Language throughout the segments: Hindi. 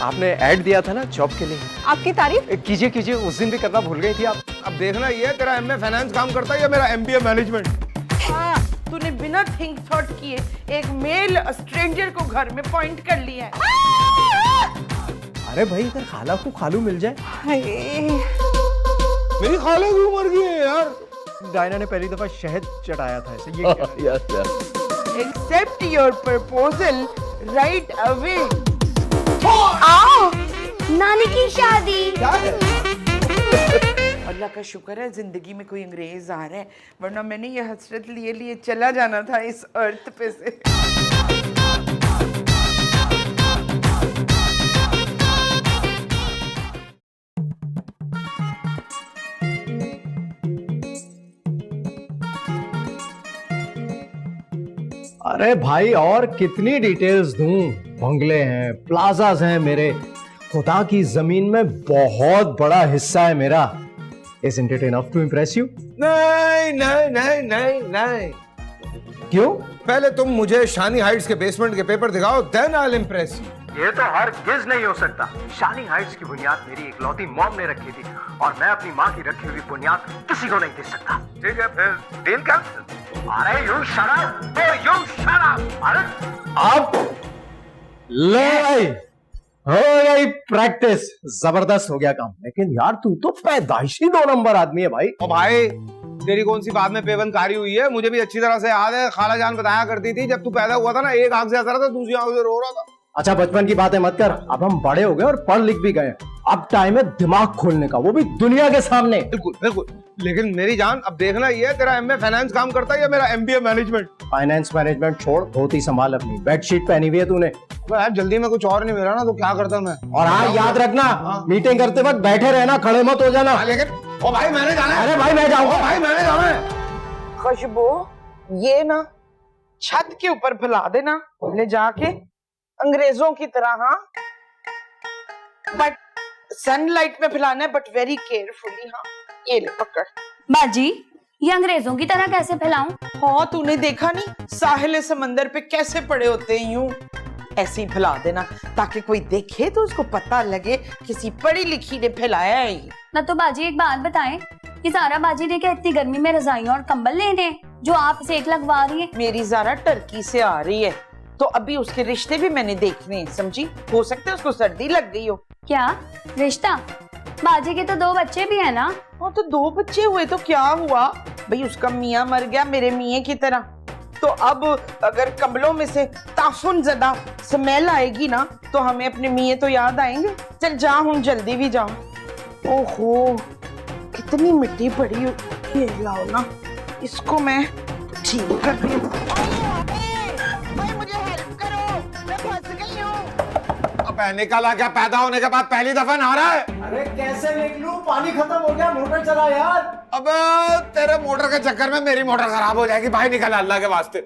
आपने ऐड दिया था ना जॉब के लिए। आपकी तारीफ कीजिए कीजिए, उस दिन भी करना भूल गई थी आप। अब देखना ये तेरा एमए फाइनेंस काम करता है या मेरा एमबीए मैनेजमेंट। हाँ, तूने बिना थिंक थॉट किए एक मेल स्ट्रेंजर को घर में पॉइंट कर लिया है। अरे भाई, अगर खाला को खालू मिल जाए। मेरी खाला क्यों मर गई है यार? डायना ने पहली दफा शहद चटाया था ऐसे। ये accept your proposal right away. आओ, नानी की शादी। अल्लाह का शुक्र है जिंदगी में कोई अंग्रेज आ रहा है, वरना मैंने ये हसरत लिए लिए चला जाना था इस अर्थ पे से। अरे भाई, और कितनी डिटेल्स दूं? बंगले हैं, प्लाजाज हैं मेरे, खुदा की जमीन में बहुत बड़ा हिस्सा है मेरा। Isn't it enough to impress you? नहीं नहीं नहीं नहीं नहीं। क्यों? पहले तुम मुझे शानी हाइट्स के बेसमेंट के पेपर दिखाओ, then I will impress you. ये तो हरगिज नहीं हो सकता। शानी हाइट्स की बुनियाद मेरी इकलौती मॉम ने रखी थी, और मैं अपनी माँ की रखी हुई बुनियाद किसी को नहीं दे सकता। ठीक है, फिर डील कैंसिल। अरे you shut up, you shut up. अरे अब ले हो गई प्रैक्टिस, जबरदस्त हो गया काम। लेकिन यार, तू तो पैदाइशी 2 नंबर आदमी है भाई। ओ भाई, तेरी कौन सी बाद में पेवनकारी हुई है? मुझे भी अच्छी तरह से याद है। खाला जान बताया करती थी जब तू पैदा हुआ था ना, एक आंख से हंस रहा था, दूसरी आंख से रो रहा था। अच्छा, बचपन की बातें मत कर। अब हम बड़े हो गए और पढ़ लिख भी गए। अब टाइम है दिमाग खोलने का, वो भी दुनिया के सामने। बिल्कुल बिल्कुल। लेकिन मेरी जान, अब देखना ये तेरा एमए फाइनेंस काम करता है या मेरा एमबीए मैनेजमेंट। फाइनेंस मैनेजमेंट छोड़, धोती संभाल अपनी। बेडशीट पहनी हुई है तूने। यार जल्दी में कुछ और नहीं मिला ना तो क्या करता मैं। और हाँ, याद रखना, मीटिंग करते वक्त बैठे रहना, खड़े मत हो जाना। लेकिन ओ भाई, मैंने जाना है। अरे भाई, मैं जाऊंगा। भाई मैंने जाना है। खुशबू, ये ना छत के ऊपर फैला देना ले जाके अंग्रेजों की तरह। हाँ, बट सनलाइट में फैलाना है, बट वेरी केयरफुली। हाँ, ये ले पकड़। बाजी, ये अंग्रेजों की तरह कैसे फैलाऊं? हाँ, तूने देखा नहीं साहिल समंदर पे कैसे पड़े होते हैं? यूं ऐसे ही फैला देना ताकि कोई देखे तो उसको पता लगे किसी पढ़ी लिखी ने फैलाया है। ना तो बाजी, एक बात बताएं, ये ज़ारा बाजी ने क्या इतनी गर्मी में रजाइयां और कंबल लेने जो आप सेक लगवा रही है? मेरी ज़ारा टर्की से आ रही है, तो अभी उसके रिश्ते भी मैंने देखने हैं, समझी? हो सकता है उसको सर्दी लग गई हो। क्या रिश्ता? बाजी के तो 2 बच्चे भी है ना। हाँ, तो 2 बच्चे हुए तो क्या हुआ भाई? उसका मियाँ मर गया मेरे मियाँ की तरह, तो अब अगर कंबलों में से ताफुन ज़दा स्मेल आएगी ना तो हमें अपने मियाँ तो याद आएंगे। चल जा, हम जल्दी भी जाओ। ओहो, कितनी मिट्टी पड़ी हो। ये लाओ ना, इसको मैं ठीक कर दूँ। मुझे हेल्प करो, मैं फंस गई हूँ। अब निकला क्या? पैदा होने के बाद पहली दफा नहा रहा है? अरे कैसे निकलूं? पानी खत्म हो गया, मोटर चला यार। अब तेरे मोटर के चक्कर में मेरी मोटर खराब हो जाएगी। भाई निकल अल्लाह के वास्ते।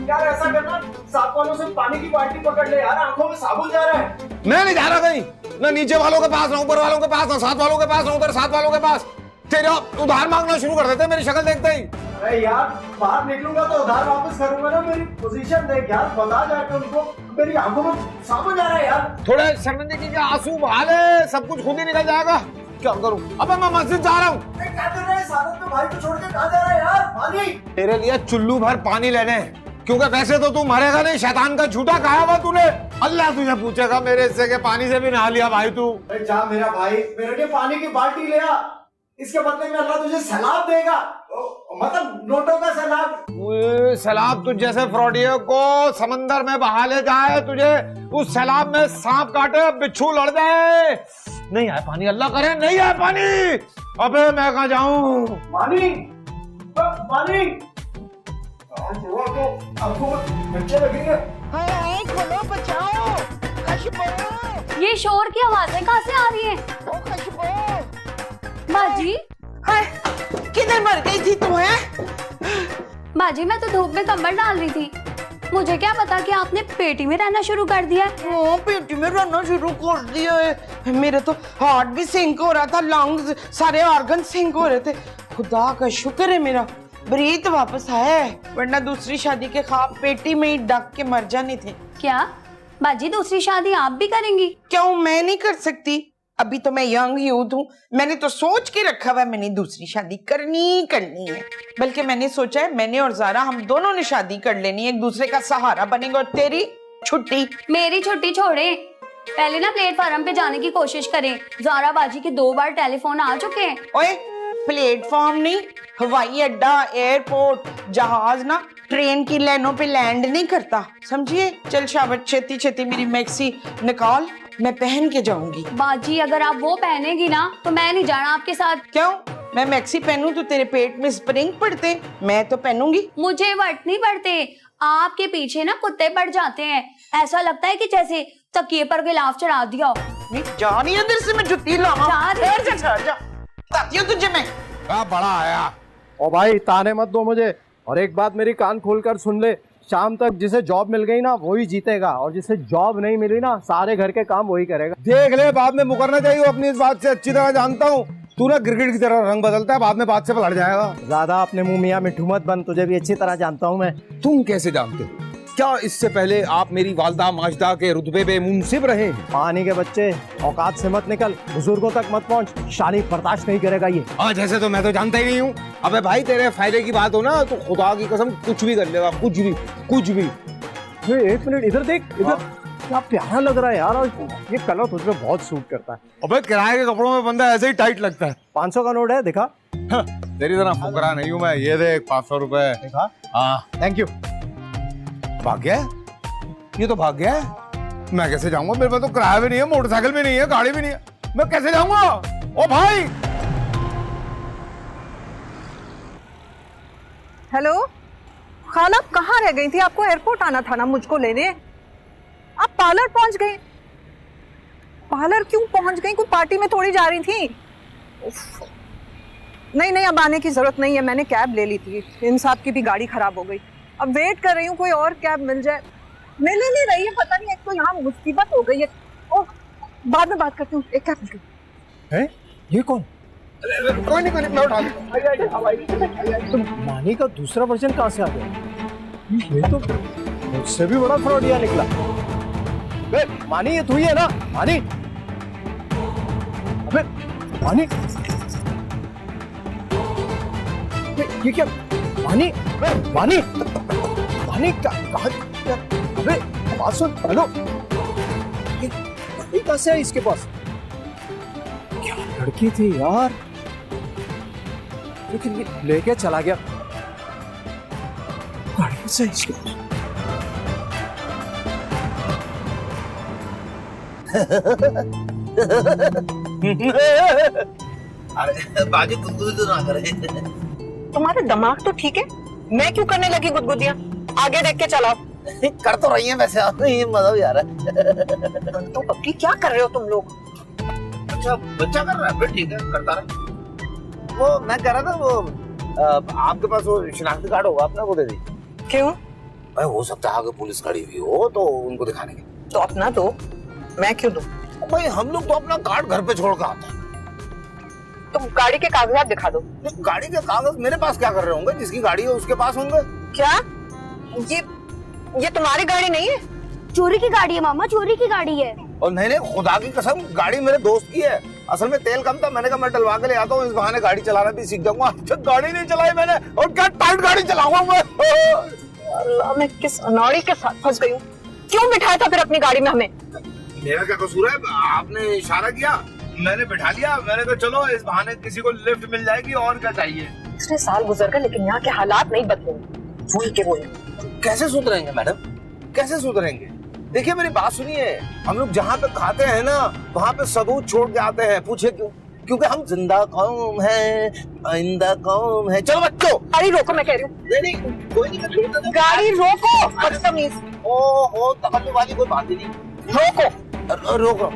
यार ऐसा करना, साथ वालों से पानी की बाल्टी पकड़ ले यार, आंखों में साबुन जा रहा है। मैं नहीं जा रहा कहीं, ना नीचे वालों के पास, ना ऊपर वालों के पास, ना साथ वालों के पास, ना उधर साथ वालों के पास। तेरा उधार मांगना शुरू कर देते मेरी शक्ल देखते ही। अरे यार, बाहर निकलूंगा तो उधार वापस करूंगा ना। मेरी पोजीशन देख यार, बता जाके उनको, मेरी आंखों में साबुन जा रहा है यार। थोड़े शर्मिंदगी के आंसू बहा ले, सब कुछ खुद ही निकल जाएगा। क्या करूं? अबे मैं मस्जिद जा रहा हूँ। क्या कर रहा है? सादत में भाई को छोड़ के कहाँ जा रहा है यार? पानी तेरे लिए चुल्लू भर पानी लेने, क्योंकि वैसे तो तू मरेगा नहीं। शैतान का झूठा खाया हुआ तूने। अल्लाह तुझे पूछेगा मेरे हिस्से के पानी से भी नहा लिया भाई तू। जा मेरा भाई, मेरे लिए पानी की बाल्टी ले आ। इसके बदले में अल्लाह तुझे सैलाब देगा, मतलब नोटों का सैलाब। सैलाब तुझ जैसे फ्रॉडियों को समंदर में बहा ले जाए, तुझे उस सैलाब में सांप काटे, बिच्छू लड़ जाए। नहीं आया पानी, अल्लाह करे नहीं आया पानी। अबे मैं कहाँ जाऊं? पानी पानी बच्चे लगेंगे। हाय खोलो, बचाओ। खुशबू, ये शोर की आवाजें कहाँ से आ रही है? ओ खुशबू। बाजी, हाय, किधर मर गई थी तू? है बाजी, मैं तो धूप में कंबल डाल रही थी। मुझे क्या पता कि आपने पेटी में रहना शुरू कर दिया है। हाँ, पेटी में रहना शुरू कर दिया है। मेरे तो हार्ट भी सिंक हो रहा था, लंग्स सारे ऑर्गन सिंक हो रहे थे। खुदा का शुक्र है मेरा ब्रीथ वापस आया है, वरना दूसरी शादी के ख्वाब पेटी में ही डक के मर जाने थे। क्या बाजी दूसरी शादी आप भी करेंगी? क्यों मैं नहीं कर सकती? अभी तो मैं यंग यूथ हूँ, मैंने तो सोच के रखा हुआ है मैंने दूसरी शादी करनी है। बल्कि मैंने सोचा है मैंने और ज़ारा हम दोनों ने शादी कर लेनी है, एक दूसरे का सहारा बनेंगे। और तेरी छुट्टी? मेरी छुट्टी छोड़े, पहले ना प्लेटफॉर्म पे जाने की कोशिश करें। ज़ारा बाजी के 2 बार टेलीफोन आ चुके हैं। ओए प्लेटफॉर्म नहीं, हवाई अड्डा, एयरपोर्ट, जहाज ना ट्रेन की लाइनों पे लैंड नहीं करता, समझिए। चल शाबाश, छेती छेती मेरी मैक्सी निकाल, मैं पहन के जाऊंगी। बाजी अगर आप वो पहनेगी ना तो मैं नहीं जाना आपके साथ। क्यों? मैं मैक्सी पहनूं तो तेरे पेट में स्प्रिंग पड़ते, मैं तो पहनूंगी। मुझे वट नहीं पड़ते, आपके पीछे ना कुत्ते पड़ जाते हैं। ऐसा लगता है कि जैसे तकिए पर गिलाफ चढ़ा दिया हो। नहीं जा रही इधर से, मैं जुत्ती लाऊंगा। जा रही। जा ताती हूं तुझे मैं। क्या बड़ा आया। ओ भाई ताने मत दो मुझे, और एक बात मेरी कान खोलकर सुन ले, शाम तक जिसे जॉब मिल गई ना वही जीतेगा, और जिसे जॉब नहीं मिली ना सारे घर के काम वही करेगा। देख ले, बाद में मुकरना चाहिए, अपनी इस बात से अच्छी तरह जानता हूँ। तू ना गिरगिट की तरह रंग बदलता है, बाद में बात से पलट जाएगा। ज्यादा अपने मुंह मियां मिठू मत बन, तुझे भी अच्छी तरह जानता हूँ मैं। तुम कैसे जानते हो? क्या इससे पहले आप मेरी वालदा माजदा के रुतबे पे मुंसिब रहे? पानी के बच्चे, औकात से मत निकल, बुजुर्गों तक मत पहुंच, शादी बर्दाश्त नहीं करेगा ये। जैसे तो मैं तो जानता ही नहीं हूँ। अबे भाई तेरे फायदे की बात हो ना तो खुदा की कसम कुछ भी कर लेगा, कुछ भी कुछ भी। एक मिनट इधर देख, इधर क्या प्यारा लग रहा है यार, और ये कलर तुझ पे बहुत सूट करता है। अबे किराए के कपड़ों में बंदा ऐसे ही टाइट लगता है। 500 का नोट है, दिखा। तेरी तरह फुकरा नहीं हूँ मैं, ये देख 500 रुपए। दिखा। हाँ थैंक यू। भाग गया? ये तो भाग गया है। मैं कैसे जाऊंगा? मेरे पास तो किराया भी नहीं है, मोटरसाइकिल भी नहीं है, गाड़ी भी नहीं है, मैं कैसे जाऊंगा? ओ भाई हेलो खान, आप कहाँ रह गई थी? आपको एयरपोर्ट आना था ना मुझको लेने, आप पार्लर पहुंच गई। पार्लर क्यों पहुंच गई? कोई पार्टी में थोड़ी जा रही थी। उफ। नहीं नहीं, अब आने की जरूरत नहीं है, मैंने कैब ले ली थी, इन साहब की भी गाड़ी खराब हो गई। अब वेट कर रही हूँ कोई और कैब मिल जाए, मिल ही नहीं रही है, पता नहीं, एक तो यहाँ मुसीबत हो गई है। ओह बाद में बात करती हूँ, एक कैब मिल गई। है ये कौन? कोई नहीं मैं उठा लूं। तो मानी का दूसरा वर्जन कहाँ से आ गया? ये तो मुझसे भी बड़ा फ्रॉडिया निकला। बे मानी, ये तू ही है ना? मानी, अबे मानी, ये क्या? मानी, मानी, मानी कहाँ? अबे बात सुन, हेलो, ये कहाँ से है इसके पास? क्या लड़की थी यार, लेकिन ये लेके चला गया गाड़ी से इसके पास। अरे बाजी गुदगुदी तो ना करे। तुम्हारा दिमाग तो ठीक है, मैं क्यों करने लगी गुदगुदियां? आगे देख के चलाओ। कर तो रही है वैसे आप, ये मजा भी आ रहा है। तो पक्की क्या कर रहे हो तुम लोग? अच्छा बच्चा कर रहा है, फिर ठीक है करता रहे। वो मैं कह रहा था, वो आपके पास वो शिनाख्ती कार्ड होगा अपना, वो दे दी। क्यों? भाई हो सकता है आगे पुलिस खड़ी हुई हो तो उनको दिखाने के। तो अपना दो, मैं क्यों दूं? भाई हम लोग तो अपना कार्ड घर पे छोड़ कर आते हैं। तुम गाड़ी के कागजात दिखा दो। गाड़ी के कागज मेरे पास क्या कर रहे होंगे? जिसकी गाड़ी है उसके पास होंगे। क्या? ये तुम्हारी गाड़ी नहीं है? चोरी की गाड़ी है मामा, चोरी की गाड़ी है। और नहीं खुदा की कसम गाड़ी मेरे दोस्त की है, असल में तेल कम था, मैंने कहा मैं डलवा के ले आता हूँ, इस बहाने गाड़ी चलाना भी सीख जाऊंगा। गाड़ी नहीं चलाई मैंने, और क्या टाइट गाड़ी चलाऊंगा मैं। अल्लाह, मैं किस अनाड़ी के साथ फंस गई हूँ? क्यों बिठाया था फिर अपनी गाड़ी में हमें? मेरा क्या कसूर है? आपने इशारा किया, मैंने बिठा लिया, मैंने कहा चलो इस बहाने किसी को लिफ्ट मिल जाएगी, और क्या चाहिए। इतने साल गुजर गए लेकिन यहाँ के हालात नहीं बदलेंगे, वही के वही। कैसे सुधरेंगे मैडम, कैसे सुधरेंगे? देखिए मेरी बात सुनिए, हम लोग जहाँ पे खाते हैं ना वहाँ पे सबूत छोड़ के आते हैं। पूछे क्यों? क्योंकि हम जिंदा कौम है, आइंदा कौम है। चलो बच्चों गाड़ी रोको, मैं कह रही हूँ। नहीं कोई नहीं, गाड़ी रोको, बदतमीज। ओ तकल्लुफ वाली कोई बात ही नहीं। रोको,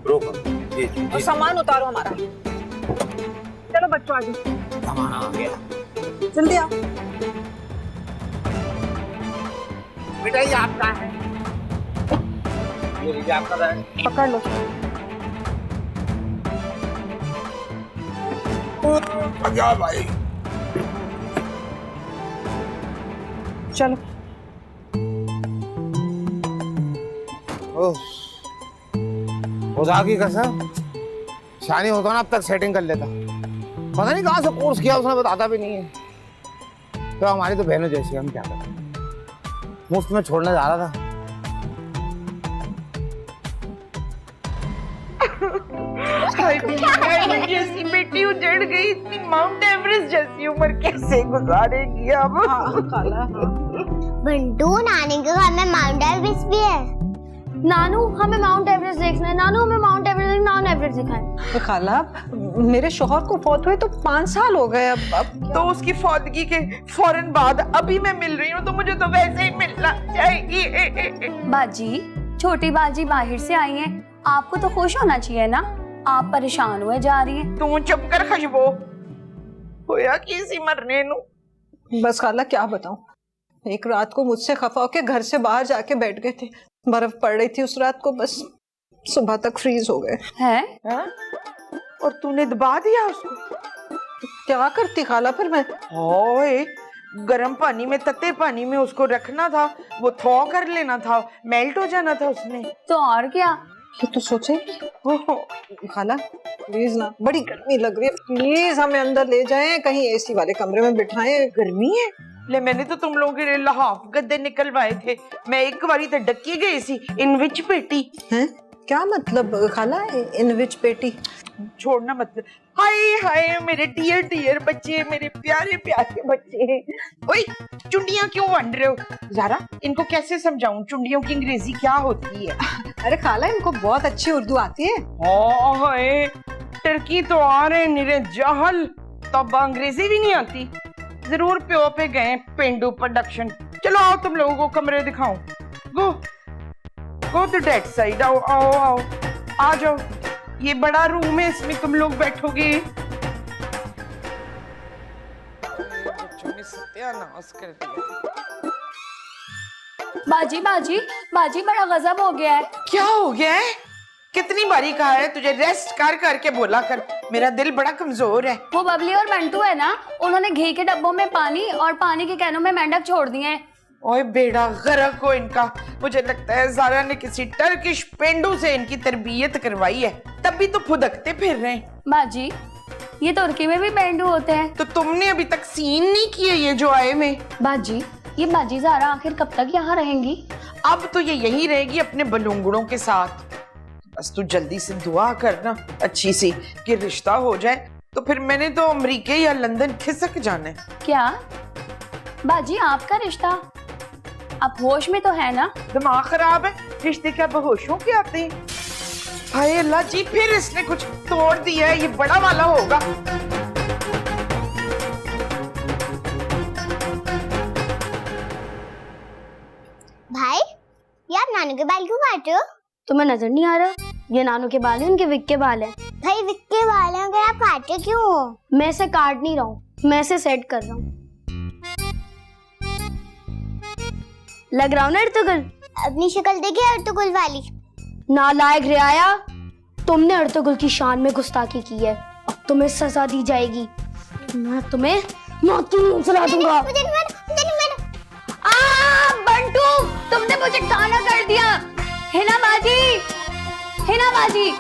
रोक जी। और सामान उतारो हमारा। चलो बच्चों आगे, सामान आ गया, जल्दी आओ। बेटा ये आपका है, ये लीजिए आपका बैग। पकड़ लो। क्या भाई? चलो ओह, खुदा की कसम, शानी होता ना अब तक सेटिंग कर लेता। पता नहीं कहाँ से कोर्स किया उसने, बताता भी नहीं है। तो हमारी तो बहनों जैसी, हम क्या करें, मुफ्त में छोड़ने जा रहा था। जैसी बेटी उजड़ गई, इतनी माउंट एवरेस्ट जैसी उम्र कैसे गुजारेगी अब? खाला बंटू, नानी के घर में माउंट एवरेस्ट भी है। नानू हमें माउंट एवरेस्ट देखना है, नानू हमें माउंट एवरेस्ट माउंट एवरेस्ट दिखाएं। खाला, मेरे शोहर को फौत हुए तो 5 साल हो गए। अब तो उसकी फौतगी के फौरन बाद अभी मैं मिल रही हूँ, तो मुझे तो वैसे ही मिलना चाहिए। बाजी, छोटी बाजी बाहर से आई है, आपको तो खुश होना चाहिए ना, आप परेशान हुए जा रही हैं। तू चुप कर खुशबू, होया किसी मरने नु। बस खाला क्या बताऊं, एक रात को मुझसे खफा होके घर से बाहर जाके बैठ गए थे। बर्फ पड़ रही थी उस रात को, बस सुबह तक फ्रीज हो गए। हैं? हाँ? और तूने दबा दिया उसको? क्या करती खाला फिर मैं? ओए, गर्म पानी में, तते पानी में उसको रखना था, वो थॉ कर लेना था, मेल्ट हो जाना था उसने। तो और क्या? ये तो सोचे। खाला प्लीज ना, बड़ी गर्मी लग रही है, प्लीज हमें अंदर ले जाएं, कहीं एसी वाले कमरे में बिठाएं। गर्मी है? ले, मैंने तो तुम लोगों के लिए लहाफ गद्दे निकलवाए थे, मैं एक बारी तो डकी गई सी इन विच पेटी। हैं? क्या मतलब खाला, इन विच पेटी? छोड़ना मतलब, हाय हाय मेरे डियर डियर बच्चे, मेरे प्यारे प्यारे बच्चे। ओए, चुंडियां क्यों बन रहे हो? ज़ारा, इनको कैसे समझाऊं चुंडियों की अंग्रेजी क्या होती है? अरे खाला, इनको बहुत अच्छी उर्दू आती है। हाय, टर्की तो आ रहे निरे जाहल, तब अंग्रेजी भी नहीं आती। जरूर प्यो पे गए पेंडू प्रोडक्शन। चलो आओ, तुम लोगों को कमरे दिखाऊं। गो टू दैट साइड, आओ आओ आओ, आ जाओ। ये बड़ा रूम है, इसमें तुम लोग बैठोगे। बच्चों ने सत्यानाश कर दिया। बाजी बाजी बाजी, बड़ा गजब हो गया है। क्या हो गया है? कितनी बारी कहा है तुझे, रेस्ट कर करके बोला कर, मेरा दिल बड़ा कमजोर है। वो बबली और बंटू है ना, उन्होंने घी के डब्बों में पानी और पानी के कैनों में मेंढक छोड़ दिए हैं। ओए बेड़ा गर्क हो इनका। मुझे लगता है ज़ारा ने किसी टर्किश पेंडू से इनकी तरबियत करवाई है, तभी तो फुदकते फिर रहे हैं। बाजी, ये तुर्की में भी पेंडू होते हैं। तो तुमने अभी तक सीन नहीं किए ये जो आए में? बाजी, ये बाजी ज़ारा आखिर कब तक यहाँ रहेंगी? अब तो ये यहीं रहेगी अपने बलूंगड़ों के साथ। बस तू जल्दी से दुआ करना अच्छी सी कि रिश्ता हो जाए, तो फिर मैंने तो अमेरिका या लंदन खिसक जाना है। क्या बाजी, आपका रिश्ता? आप होश में तो है ना? दिमाग खराब है, रिश्ते क्या बेहोशों के आते हैं? हाय अल्लाह जी, फिर इसने कुछ तोड़ दिया है, ये बड़ा वाला होगा। भाई, ये आप नानू के बाल क्यों काट रहे हो? तुम्हें नजर नहीं आ रहा? ये नानू के बाल है, उनके विक के बाल है। भाई, विक के बाल हैं, अगर आप काटे क्यों हो? मैं इसे काट नहीं रहा हूँ, मैं इसे सेट कर रहा हूँ। लग रहा हूँ ना अर्तुगरुल? अपनी शक्ल देखिए अर्तुगरुल वाली। नालायक रियाया, तुमने अर्तुगरुल की शान में गुस्ताखी की है, अब तुम्हें सजा दी जाएगी। मैं तुम्हें मातूम सुना दूंगा। बंटू, तुमने मुझे काला कर दिया। हिना बाजी, हिना बाजी।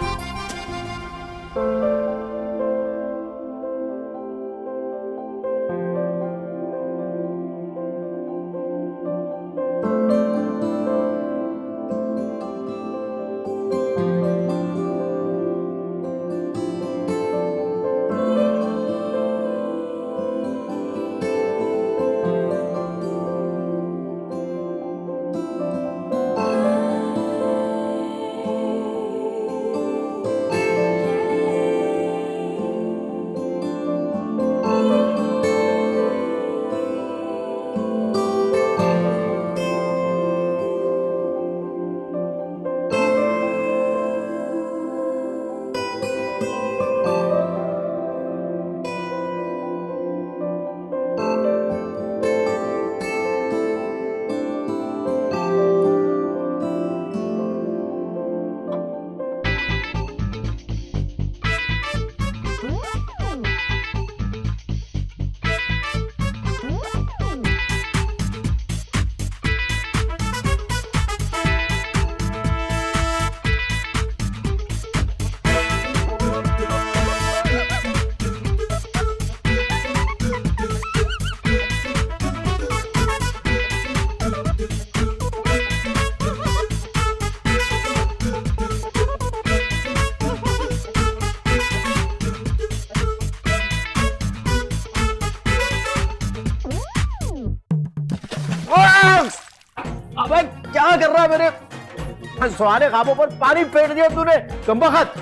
क्या कर रहा है मेरे सुहाने ख्वाबों पर पानी फेर दिया तूने कमबख्त।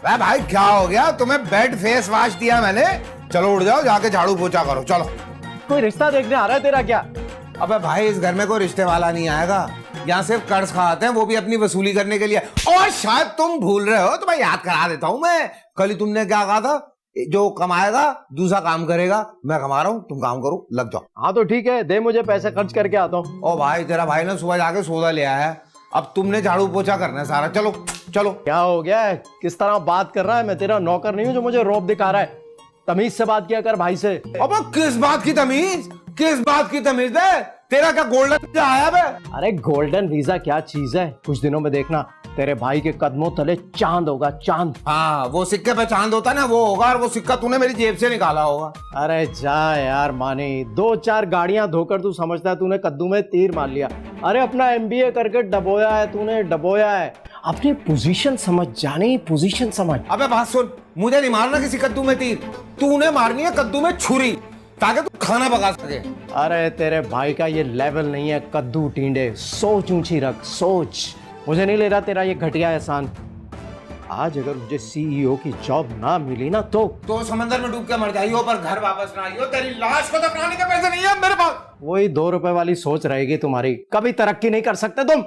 अरे भाई क्या हो गया, तुम्हें बेड फेस वॉश दिया मैंने, चलो उठ जाओ, जाके झाड़ू पोछा करो चलो। कोई रिश्ता देखने आ रहा है तेरा क्या? अबे भाई इस घर में कोई रिश्ते वाला नहीं आएगा, यहाँ सिर्फ कर्ज खाते हैं, वो भी अपनी वसूली करने के लिए। और शायद तुम भूल रहे हो तो मैं याद करा देता हूँ। मैं कल ही तुमने क्या कहा था, जो कमाएगा दूसरा काम करेगा। मैं कमा रहा हूँ, तुम काम करो, लग जाओ। हाँ तो ठीक है, दे मुझे पैसे, खर्च करके आता हूँ। ओ भाई तेरा भाई ने सुबह जाके सौदा ले आया है, अब तुमने झाड़ू पोछा करना है सारा। चलो चलो। क्या हो गया है, किस तरह बात कर रहा है? मैं तेरा नौकर नहीं हूँ जो मुझे रौब दिखा रहा है। तमीज से बात किया कर भाई से। अब किस बात की तमीज, किस बात की तमीज है? तेरा क्या गोल्डन वीजा आया बे? अरे गोल्डन वीजा क्या चीज है, कुछ दिनों में देखना तेरे भाई के कदमों तले चांद होगा, चांद। हाँ वो सिक्के पे चांद होता है ना, वो होगा, और वो सिक्का तूने मेरी जेब से निकाला होगा। अरे जा यार मानी, 2-4 गाड़ियां धोकर तू समझता है तूने कद्दू में तीर मार लिया। अरे अपना MBA करके डबोया है तूने, डबोया है। अपनी पोजीशन समझ, जानी पोजीशन समझ। अबे बात सुन, मुझे नहीं मारना किसी कद्दू में तीर, तूने मारनी है कद्दू में छुरी, ताकि तू खाना पका सके। अरे तेरे भाई का ये लेवल नहीं है कद्दू टींडे, सोच ऊंची रख, सोच। मुझे नहीं ले रहा तेरा ये घटिया एहसान। आज अगर मुझे CEO की जॉब ना मिली ना तो समंदर में डूब के मर जाइयो, पर घर वापस ना आइयो। तेरी लाश को दफनाने के पैसे नहीं है मेरे पास। वही 2 रुपए वाली सोच रहेगी तुम्हारी, कभी तरक्की नहीं कर सकते तुम।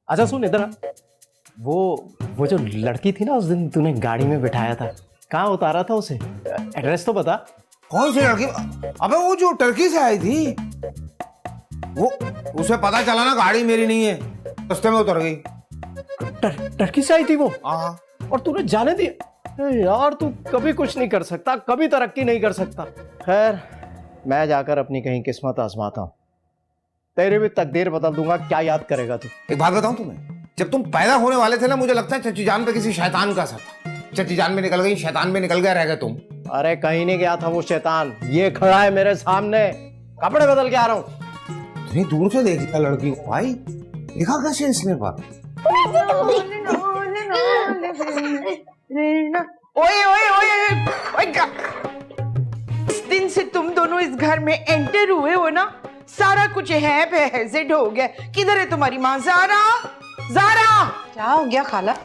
अच्छा सुन इधर आ। वो जो लड़की थी ना उस दिन तूने गाड़ी में बिठाया था, कहाँ उतारा था उसे? एड्रेस तो बता। कौन सी लड़की? अबे वो जो टर्की से आई थी, वो उसे पता चला ना गाड़ी मेरी नहीं है, रास्ते में उतर गई। टर्की से आई थी वो? हाँ। और तूने जाने दिया? यार तू कभी कुछ नहीं कर सकता, कभी तरक्की नहीं कर सकता। खैर मैं जाकर अपनी कहीं किस्मत आजमाता हूँ, तेरी भी तकदीर बदल दूंगा। क्या याद करेगा तू? एक बात बताऊं तुम्हें, जब तुम पैदा होने वाले थे ना, मुझे लगता है चची जान पे किसी शैतान का असर था। चची जान में निकल गई, शैतान में निकल गया, रह गए तुम। अरे कहीं नहीं गया था वो शैतान, ये खड़ा है मेरे सामने, कपड़े बदल के आ रहा हूँ। इतनी दूर से देख लिया लड़की को भाई, लिखा कैसे इसने बात? ओए ओए ओए ओए, इस दिन से तुम दोनों इस घर में एंटर हुए हो ना, सारा कुछ हैजिड हो गया। किधर है तुम्हारी माँ? ज़ारा, ज़ारा क्या हो गया खाला?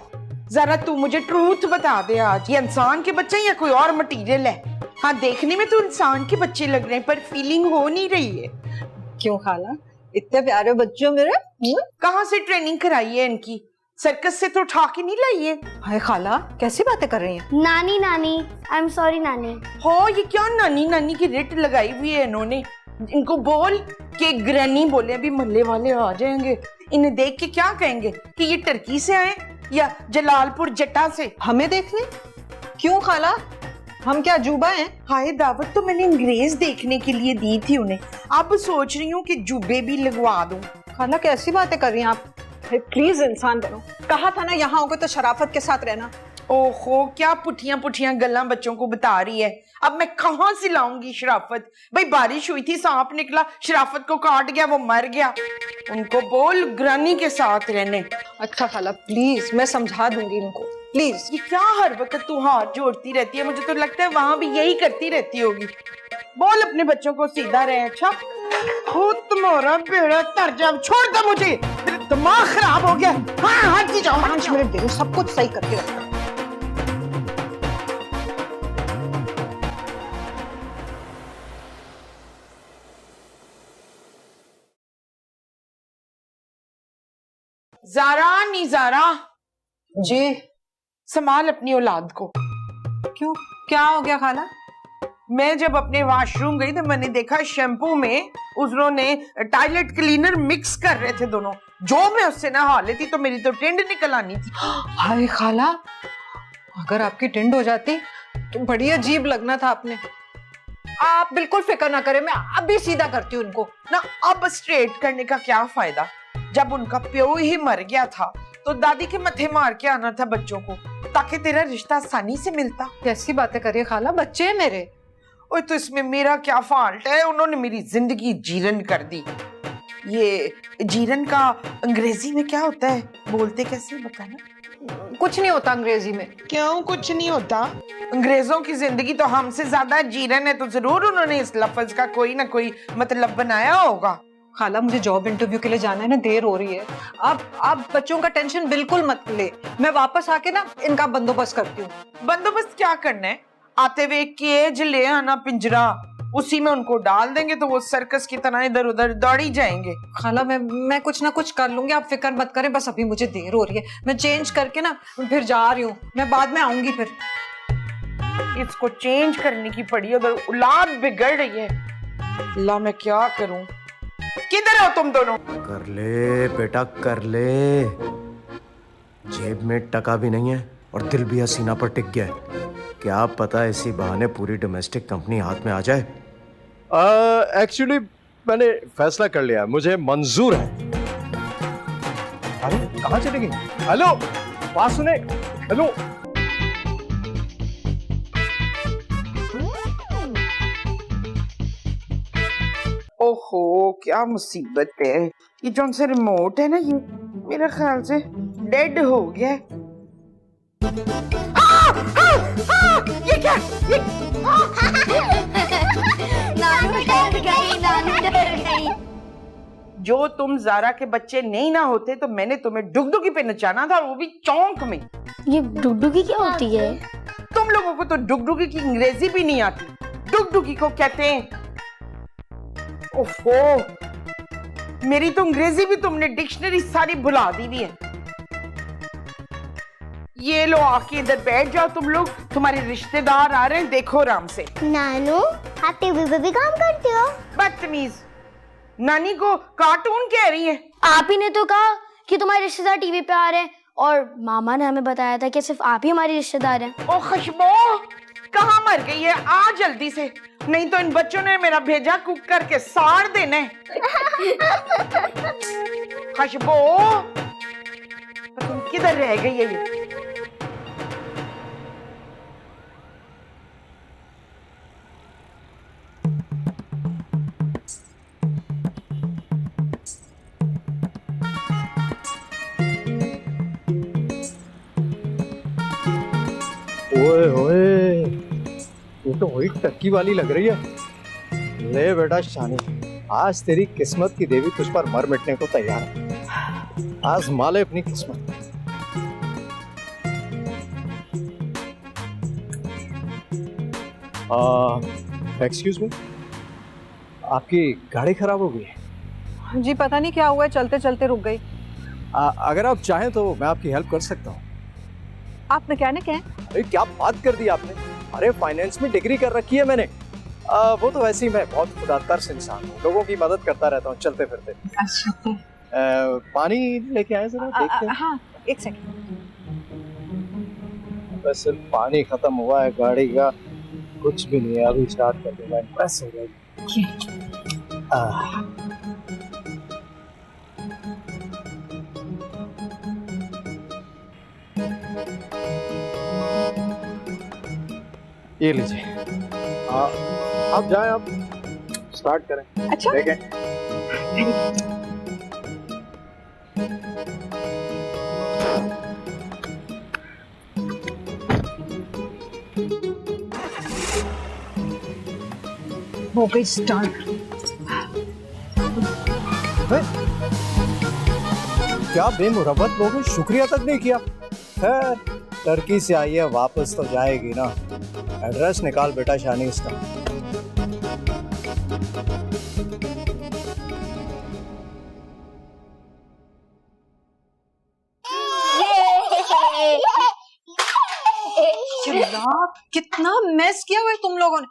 जरा तू मुझे ट्रूथ बता दे, आज ये इंसान के बच्चे या कोई और मटीरियल है? हाँ देखने में तो इंसान के बच्चे लग रहे हैं, पर फीलिंग हो नहीं रही है। क्यों खाला, इतने प्यारे बच्चे मेरे? कहाँ से ट्रेनिंग कराई है इनकी? सर्कस से तो उठा के नहीं लाई है। हाय खाला, कैसी बातें कर रही हैं? नानी नानी, आई एम सॉरी नानी। हो ये क्या नानी नानी की रिट लगाई हुई है इन्होंने? इनको बोल कि ग्रैनी बोले, अभी मोहल्ले वाले आ जाएंगे, इन्हें देख के क्या कहेंगे कि ये टर्की से आए या जलालपुर जट्टा से। हमें देखने? क्यों खाला, हम क्या अजूबा हैं? हाय दावत तो मैंने अंग्रेज देखने के लिए दी थी उन्हें, अब सोच रही हूँ कि जुबे भी लगवा दूं। खाला कैसी बातें कर रही हैं आप? प्लीज इंसान बनो। कहा था ना यहाँ होगे तो शराफत के साथ रहना। ओहो क्या पुठियां पुठियां गल्लां बच्चों को बता रही है। अब मैं कहाँ से लाऊंगी शराफत? भाई बारिश हुई थी, सांप निकला, शराफत को काट गया, वो मर गया। उनको बोल ग्रानी के साथ रहने। अच्छा खाला प्लीज, मैं समझा दूंगी इनको, प्लीज। ये क्या हर वक्त तू हाथ जोड़ती रहती है? मुझे तो लगता है वहां भी यही करती रहती होगी। बोल अपने बच्चों को सीधा रहे। अच्छा हो तुम्हारा बेड़ा तर जा, छोड़ दो मुझे, दिमाग खराब हो गया। हाँ हट जाओ, 5 मिनट दे, सब कुछ सही करके रखना। ज़ारा नी ज़ारा जी, संभाल अपनी औलाद को। क्यों, क्या हो गया खाला? मैं जब अपने वॉशरूम गई तो मैंने देखा शैम्पू में उन्होंने टॉयलेट क्लीनर मिक्स कर रहे थे दोनों। जो मैं उससे नहा लेती तो मेरी तो टिंड निकल आनी थी। हाय खाला, अगर आपकी टिंड हो जाती तो बड़ी अजीब लगना था आपने। आप बिल्कुल फिक्र ना करें, मैं अभी सीधा करती हूँ उनको ना। अब स्ट्रेट करने का क्या फायदा, जब उनका प्यो ही मर गया था तो दादी के मथे मार के आना था बच्चों को, ताकि तेरा रिश्ता आसानी से मिलता। कैसी बातें करिए खाला, बच्चे हैं मेरे। ओए तो इसमें मेरा क्या फॉल्ट है? उन्होंने मेरी जिंदगी जीरन कर दी। ये जीरन का अंग्रेजी में क्या होता है, बोलते कैसे बताना? कुछ नहीं होता अंग्रेजी में। क्यों कुछ नहीं होता? अंग्रेजों की जिंदगी तो हमसे ज्यादा जीरन है, तो जरूर उन्होंने इस लफ्ज का कोई ना कोई मतलब बनाया होगा। खाला मुझे जॉब इंटरव्यू के लिए जाना है ना, देर हो रही है। आप बच्चों का टेंशन बिल्कुल मत ले, मैं वापस आके ना इनका बंदोबस्त करती हूँ। बंदोबस्त क्या करना है? आते हुए केज ले आना पिंजरा, उसी में उनको डाल देंगे तो वो सर्कस की तरह इधर उधर दौड़ी जाएंगे। खाला मैं कुछ ना कुछ कर लूंगी, आप फिक्र मत करें, बस अभी मुझे देर हो रही है, मैं चेंज करके ना फिर जा रही हूँ, मैं बाद में आऊंगी फिर। इसको चेंज करने की पड़ी, अगर औलाद बिगड़ रही है। अल्लाह मैं क्या करूं? किधर हो तुम दोनों? कर ले बेटा कर ले, जेब में टका भी नहीं है और दिल भी हसीना पर टिक गया है। क्या पता इसी बहाने पूरी डोमेस्टिक कंपनी हाथ में आ जाए। एक्चुअली मैंने फैसला कर लिया, मुझे मंजूर है। अरे कहाँ चले गई? हेलो बात सुने, हेलो। ओहो क्या मुसीबत है। ये जो से रिमोट है ना, ये मेरे ख्याल से डेड हो गया है। ये क्या? ये नानू डर गई, नानू डर गई। जो तुम जारा के बच्चे नहीं ना होते तो मैंने तुम्हें डुगडुगी पे नचाना था, वो भी चौंक में। ये डुगडुगी क्या होती है? तुम लोगों को तो डुगडुगी की अंग्रेजी भी नहीं आती। डुगडुगी को कहते हैं, ओहो मेरी तो अंग्रेजी भी तुमने डिक्शनरी सारी भुला दी हुई है। ये लो आके इधर बैठ जाओ तुम लोग, तुम्हारे रिश्तेदार आ रहे हैं, देखो आराम से। नानू आप टीवी पे भी काम करते हो? बदतमीज, नानी को कार्टून कह रही है। आप ही ने तो कहा कि तुम्हारे रिश्तेदार टीवी पे आ रहे हैं, और मामा ने हमें बताया था कि सिर्फ आप ही हमारे रिश्तेदार हैं। ओ खुशबू कहाँ मर गई है? आ जल्दी से, नहीं तो इन बच्चों ने मेरा भेजा कुक करके साड़ देना है। खुशबू तुम किधर रह गई है? ये ओए ओए, ये तो वही टक्की वाली लग रही है। ले बेटा शानी, आज तेरी किस्मत की देवी तुझ पर मर मिटने को तैयार है। आज माले अपनी किस्मत। एक्सक्यूज मी, आपकी गाड़ी खराब हो गई है? जी पता नहीं क्या हुआ है, चलते चलते रुक गई। अगर आप चाहें तो मैं आपकी हेल्प कर सकता हूँ। आप मैकेनिक हैं? अरे क्या बात कर दी आपने। अरे फाइनेंस में डिग्री कर रखी है मैंने। वो तो वैसे ही मैं बहुत खुदातर्स इंसान हूँ, लोगों की मदद करता रहता हूँ चलते फिरते। अच्छा। पानी लेके आए जरा, देखते हैं। हाँ एक सेकंड। बस सिर्फ पानी खत्म हुआ है, गाड़ी का कुछ भी नहीं है। अभी स्टार्ट कर दूंगा, इम्प्रेस हो जाएगी। ये लीजिए, आप जाएं, आप स्टार्ट करें। अच्छा देखें। हो गई स्टार्ट। क्या बेमुरवत लोगों, शुक्रिया तक नहीं किया। खैर टर्की से आई है, वापस तो जाएगी ना। एड्रेस निकाल बेटा शानी इसका। कितना मेस किया हुआ है तुम लोगों ने।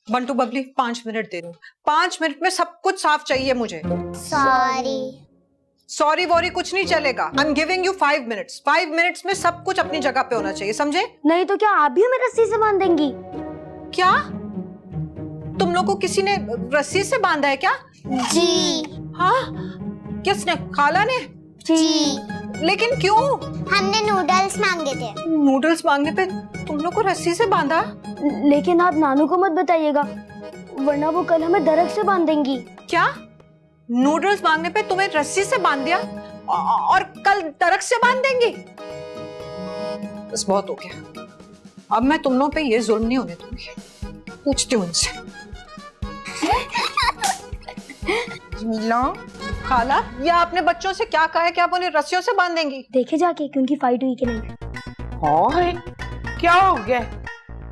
बंटू बबली 5 मिनट दे दूं, 5 मिनट में सब कुछ साफ चाहिए मुझे। सॉरी वॉरी कुछ नहीं चलेगा। I am giving you 5 minutes. 5 minutes में सब कुछ अपनी जगह पे होना चाहिए, समझे? नहीं तो क्या आप भी हमें रस्सी से बांध देंगी? क्या तुम लोग को किसी ने रस्सी से बांधा है क्या? जी हाँ, किसने? खाला ने? जी। लेकिन क्यों? हमने नूडल्स मांगे थे। नूडल्स मांगने पे तुम लोग को रस्सी से बांधा? लेकिन आप नानू को मत बताइएगा, वरना वो कल हमें दरख्त से बांध देंगी। क्या? नूडल्स मांगने पे तुम्हें रस्सी से बांध दिया और कल दरख्त से बांध देंगी? बस बहुत हो गया, अब मैं तुम लोगों पे ये जुल्म नहीं होने दूंगी। पूछती हूँ उनसे। जमीला खाला, ये आपने बच्चों से क्या कहा है कि आप उन्हें रस्सियों से बांध देंगी? देखे जाके कि उनकी फाइट हुई कि नहीं। हाँ क्या हो गया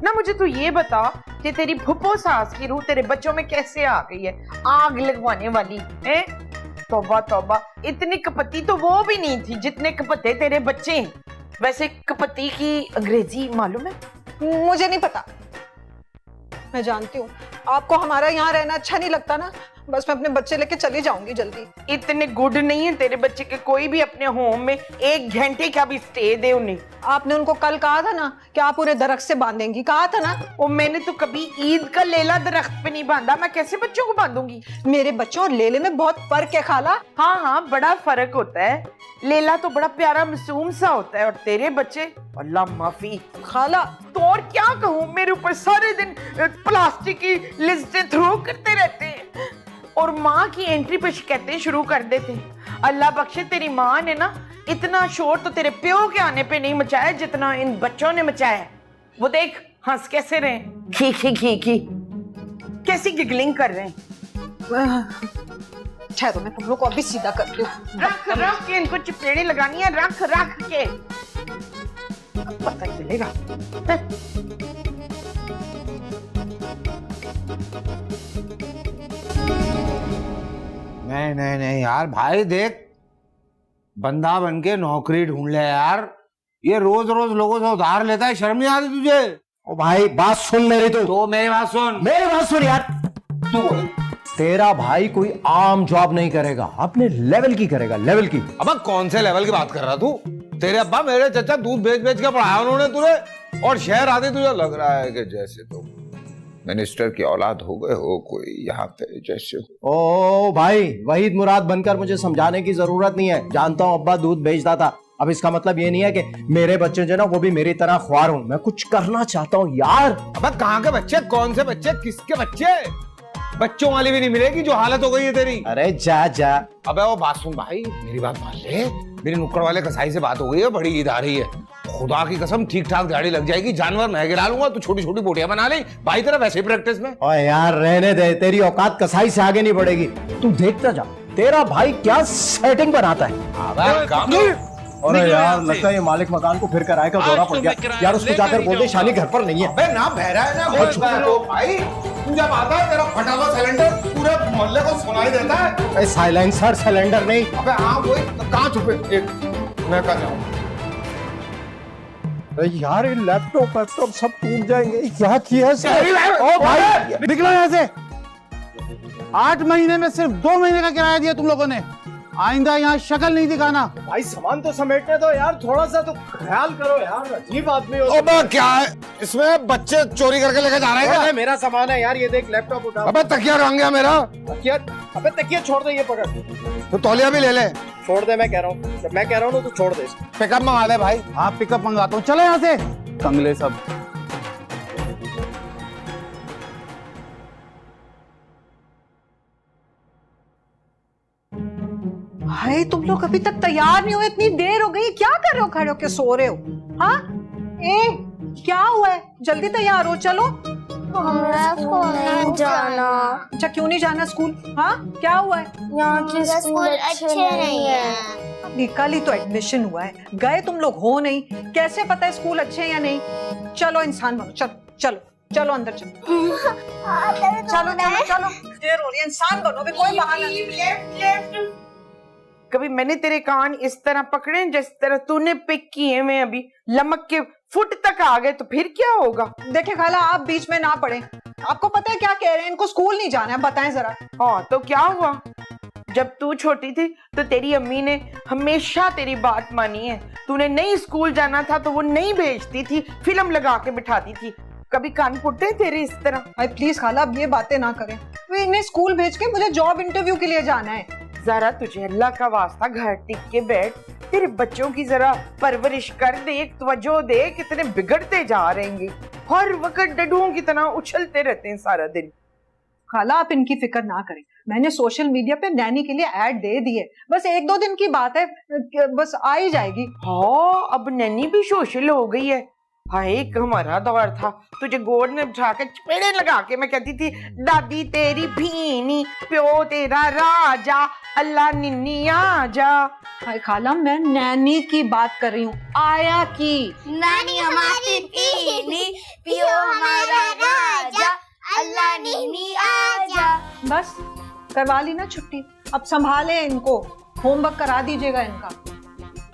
ना, मुझे तू ये बता कि तेरी फुप्पो सास की रूह तेरे बच्चों में कैसे आ गई है, आग लगवाने वाली है। तौबा तौबा, इतनी कपति तो वो भी नहीं थी जितने कपते तेरे बच्चे। वैसे कपति की अंग्रेजी मालूम है? मुझे नहीं पता। मैं जानती हूँ आपको हमारा यहाँ रहना अच्छा नहीं लगता ना, बस मैं अपने बच्चे लेके चली जाऊंगी जल्दी। इतने गुड नहीं है तेरे बच्चे के, कोई भी अपने होम में 1 घंटे का भी स्टे दे उन्हें। आपने उनको कल कहा था ना कि आप उन्हें दरख्त से बांधेंगी, कहा था ना। और मैंने तो कभी ईद का लेला दरख्त पे नहीं बांधा, मैं कैसे बच्चों को बांधूंगी? मेरे बच्चों और लेले में बहुत फर्क है खाला। हाँ हाँ बड़ा फर्क होता है, लेला तो बड़ा प्यारा मासूम सा होता है और तेरे बच्चे अल्लाह माफी। खाला तो और क्या कहूँ, मेरे ऊपर सारे दिन प्लास्टिक की लिस्टें थ्रो करते रहते हैं और माँ की एंट्री पे शिकायतें शुरू कर देते हैं। अल्लाह बख्शे तेरी माँ ने ना इतना शोर तो तेरे प्यो के आने पे नहीं मचाया जितना इन बच्चों ने मचाया है। वो देख हंस कैसे रहे, खी खी खी खी कैसी गिगलिंग कर रहे हैं। ठहरो, मैं तुम लोग को अभी सीधा करती हूँ। रख रख के इनको चपेड़े लगानी है, रख रख के पता चलेगा। नहीं नहीं नहीं यार भाई, देख बंदा बन के नौकरी ढूंढ ले यार, ये रोज रोज लोगों से उधार लेता है, शर्म नहीं आती तुझे? ओ भाई बात सुन मेरी, तो मेरी बात सुन, मेरी बात सुन यार। तू बोल। तेरा भाई कोई आम जॉब नहीं करेगा, अपने लेवल की करेगा, लेवल की। अब कौन से लेवल की बात कर रहा तू? तेरे अब्बा मेरे चचा दूध बेच बेच के पढ़ाया उन्होंने तुझे, और शहर आते तुझे लग रहा है कि जैसे तुम मिनिस्टर की औलाद हो गए हो कोई यहाँ पे जैसे हो। ओ भाई वहीद मुराद बनकर मुझे समझाने की जरूरत नहीं है, जानता हूँ अब्बा दूध बेचता था। अब इसका मतलब ये नहीं है कि मेरे बच्चे जो ना वो भी मेरी तरह ख्वार हूँ, मैं कुछ करना चाहता हूँ यार। अब कहाँ के बच्चे, कौन से बच्चे, किसके बच्चे? बच्चों वाली भी नहीं मिलेगी जो हालत हो गई है तेरी। अरे जा जा। अबे वो बात सुन भाई, मेरी बात मान ले, मेरी नुक्कड़ वाले कसाई से बात हो गई है, बड़ी ईद आ रही है, खुदा की कसम ठीक ठाक गाड़ी लग जाएगी, जानवर मैं गिरा लूंगा, तू छोटी छोटी बोटियां बना ले भाई, तेरा वैसे ही प्रैक्टिस में। ओए यार रहने दे, तेरी औकात कसाई से आगे नहीं बढ़ेगी, तू देखता जा तेरा भाई क्या सेटिंग बनाता है। अरे यार लगता है ये मालिक मकान को फिर कराए का दौरा पड़ गया यार, उसको जाकर बोल दे शानी घर पर नहीं है। अबे ना बहरा है ना भाई, तू जब आता है तेरा फटा हुआ सिलेंडर पूरे मोहल्ले को सुनाई देता है। साइलेंसर सिलेंडर नहीं। अबे हाँ वही, कहाँ छुपे, एक मैं कहाँ जाऊँ? यार ये लैपटॉप सब टूट जाएंगे, क्या किया ओ भाई निकलो यहाँ से। 8 महीने में सिर्फ 2 महीने का किराया दिया तुम लोगों ने, आइंदा यहाँ शक्ल नहीं दिखाना। भाई सामान तो समेटने दो यार, थोड़ा सा तो ख्याल करो यार, अजीब आदमी हो। अबे क्या है इसमें, बच्चे चोरी करके लेके जा रहे हैं क्या? मेरा सामान है यार, ये देख लैपटॉप उठा। अबे तकिया कहाँ गया मेरा? तकिया? अबे तकिया छोड़ दे, ये पकड़। तो तौलिया भी ले ले। छोड़ दे, मैं कह रहा हूँ, जब मैं कह रहा हूँ ना तो छोड़ दे। पिकअप मंगा दे भाई। हाँ पिकअप मंगाता हूँ, चलो यहाँ से कंगले सब। भाई तुम लोग अभी तक तैयार नहीं हुए, इतनी देर हो गई, क्या कर रहे हो, खड़े होके सो रहे हो? हाँ क्या हुआ है, जल्दी तैयार हो, चलो। हमरा स्कूल नहीं जाना। अच्छा क्यों नहीं जाना स्कूल? हाँ क्या हुआ है? यहाँ के स्कूल अच्छे नहीं है। कल ही तो एडमिशन हुआ है, गए तुम लोग हो नहीं, कैसे पता है स्कूल अच्छे हैं या नहीं? चलो इंसान बनो, चलो चलो चलो अंदर चलो। चलो चलो चलो, देर हो रही है, इंसान बनो, भी कोई बहाना नहीं। कभी मैंने तेरे कान इस तरह पकड़े जिस तरह तूने पिक किए, मैं अभी लमक के फुट तक आ गए तो फिर क्या होगा? देखिए खाला आप बीच में ना पड़े, आपको पता है क्या कह रहे हैं, इनको स्कूल नहीं जाना है, बताएं जरा। हाँ तो क्या हुआ, जब तू छोटी थी तो तेरी अम्मी ने हमेशा तेरी बात मानी है, तूने नहीं स्कूल जाना था तो वो नहीं भेजती थी, फिल्म लगा के बिठाती थी, कभी कान फुटे तेरे इस तरह? भाई प्लीज खाला अब ये बातें ना करें, तो इन्हें स्कूल भेज के मुझे जॉब इंटरव्यू के लिए जाना है। जरा तुझे अल्लाह का वास्ता घर टिक के बैठ, तेरे बच्चों की जरा परवरिश कर दे, तवज्जो दे, कितने बिगड़ते जा रहे हैं, हर वक्त डडुओं की तरह उछलते रहते हैं सारा दिन। खाला आप इनकी फिक्र ना करें, मैंने सोशल मीडिया पे नैनी के लिए ऐड दे दी है, बस 1-2 दिन की बात है, बस आ ही जाएगी। हाँ अब नैनी भी सोशल हो गई है, हाय एक हमारा दौर था, तुझे गोद में बिठा के चपेड़े लगा के मैं कहती थी दादी तेरी भीनी, प्यो तेरा राजा, अल्लाह निन्नी आजा। हाय खाला, मैं नैनी की बात कर रही हूँ, आया की। नानी हमारी पीनी, पियो हमारा राजा, अल्लाह नीनी आजा। बस करवा ली ना छुट्टी, अब संभाले इनको, होमवर्क करा दीजिएगा इनका।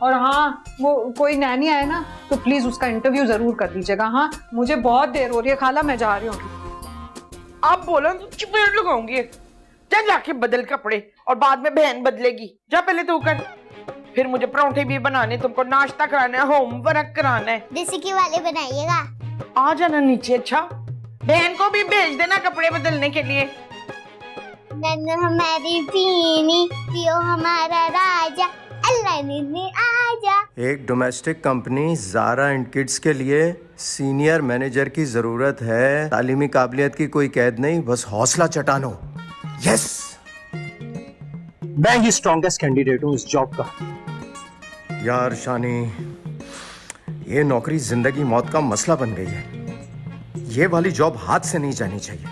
और हाँ, वो कोई नैनी आए ना तो प्लीज उसका इंटरव्यू जरूर कर दीजिएगा। हाँ, मुझे बहुत देर हो रही है खाला, मैं जा रही हूँ। आप बोलो तो चपेड़ लगाऊंगी। जा जाके बदल कपड़े, और बाद में बहन बदलेगी। जा पहले तू कर, फिर मुझे परांठे भी बनाने, तुमको नाश्ता कराना है, होमवर्क कराना है। देसी घी वाले बनाइएगा। आ जाना नीचे। अच्छा, बहन को भी भेज देना कपड़े बदलने के लिए। नन्नू हमारी पीनी, पियो हमारा राजा, अल्लाह निन्नी आजा। एक domestic company Zara and kids के लिए सीनियर मैनेजर की ज़रूरत है। तालीमी काबिलियत की कोई कैद नहीं, बस हौसला चटानो। यस, मैं ही स्ट्रॉन्गेस्ट कैंडिडेट हूँ इस जॉब का। यार शानी, ये नौकरी जिंदगी मौत का मसला बन गई है। ये वाली जॉब हाथ से नहीं जानी चाहिए।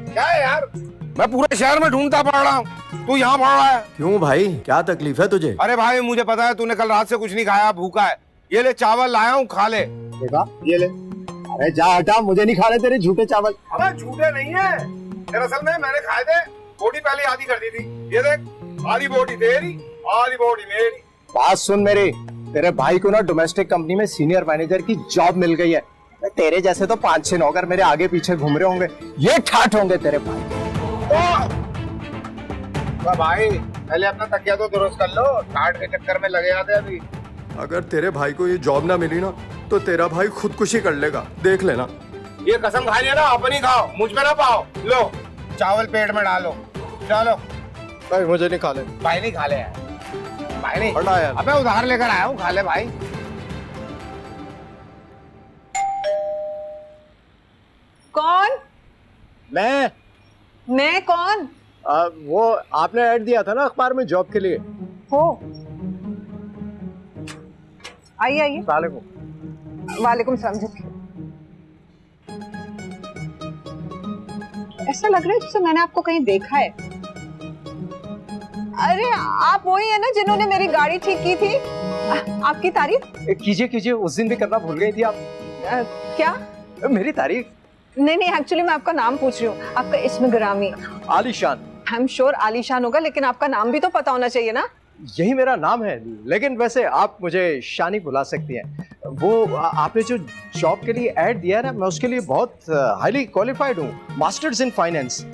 क्या है यार, मैं पूरे शहर में ढूंढता पड़ रहा हूँ, तू यहाँ पड़ रहा है। क्यों भाई, क्या तकलीफ है तुझे? अरे भाई मुझे पता है तूने कल रात से कुछ नहीं खाया, भूखा है। ये ले चावल लाया हूँ, खा ले। देखा, ये ले। अरे जा हटा, मुझे नहीं खाने तेरे झूठे चावल। अबे झूठे नहीं है, दरअसल में मैंने खाए थे। बोटी पहले आधी कर दी थी, ये देख, आधी बोटी तेरी, आधी बोटी मेरी। बात सुन मेरी, तेरे भाई को ना डोमेस्टिक कंपनी में सीनियर मैनेजर की जॉब मिल गई है। तेरे जैसे तो 5-6 नौकर मेरे आगे पीछे घूम रहे होंगे, ये ठाठ होंगे तेरे भाई। तो भाई पहले अपना तकिया तो दुरुस्त कर लो, ठाठ के चक्कर में लगे आते अभी। अगर तेरे भाई को ये जॉब ना मिली ना तो तेरा भाई खुदकुशी कर लेगा, देख लेना। ये कसम खा लिया ना, अपनी खाओ, मुझ पे ना पाओ। लो चावल पेट में डालो, चलो। भाई मुझे नहीं खा ले। भाई नहीं खा ले यार, भाई नहीं। हटा यार। अबे उधार लेकर आया हूँ, खा ले भाई। कौन? मैं कौन? वो आपने ऐड दिया था ना अखबार में जॉब के लिए। हो, आइए आइए। वालेकुम सलाम जी। ऐसा लग रहा है जैसे मैंने आपको कहीं देखा है। अरे आप वही है ना जिन्होंने मेरी गाड़ी ठीक की थी? आपकी तारीफ कीजिए कीजिए, उस दिन भी करना भूल गई थी आप। क्या? मेरी तारीफ? नहीं, एक्चुअली मैं आपका नाम पूछ रही हूँ। आपका इस्म गिरामी? आलीशान। आई एम श्योर आलीशान होगा, लेकिन आपका नाम भी तो पता होना चाहिए ना। यही मेरा नाम है, लेकिन वैसे आप मुझे शानी बुला सकती हैं। वो आपने जो जॉब के लिए ऐड दिया है ना, मैं उसके लिए बहुत हाईली क्वालिफाइड हूँ, मास्टर्स इन फाइनेंस।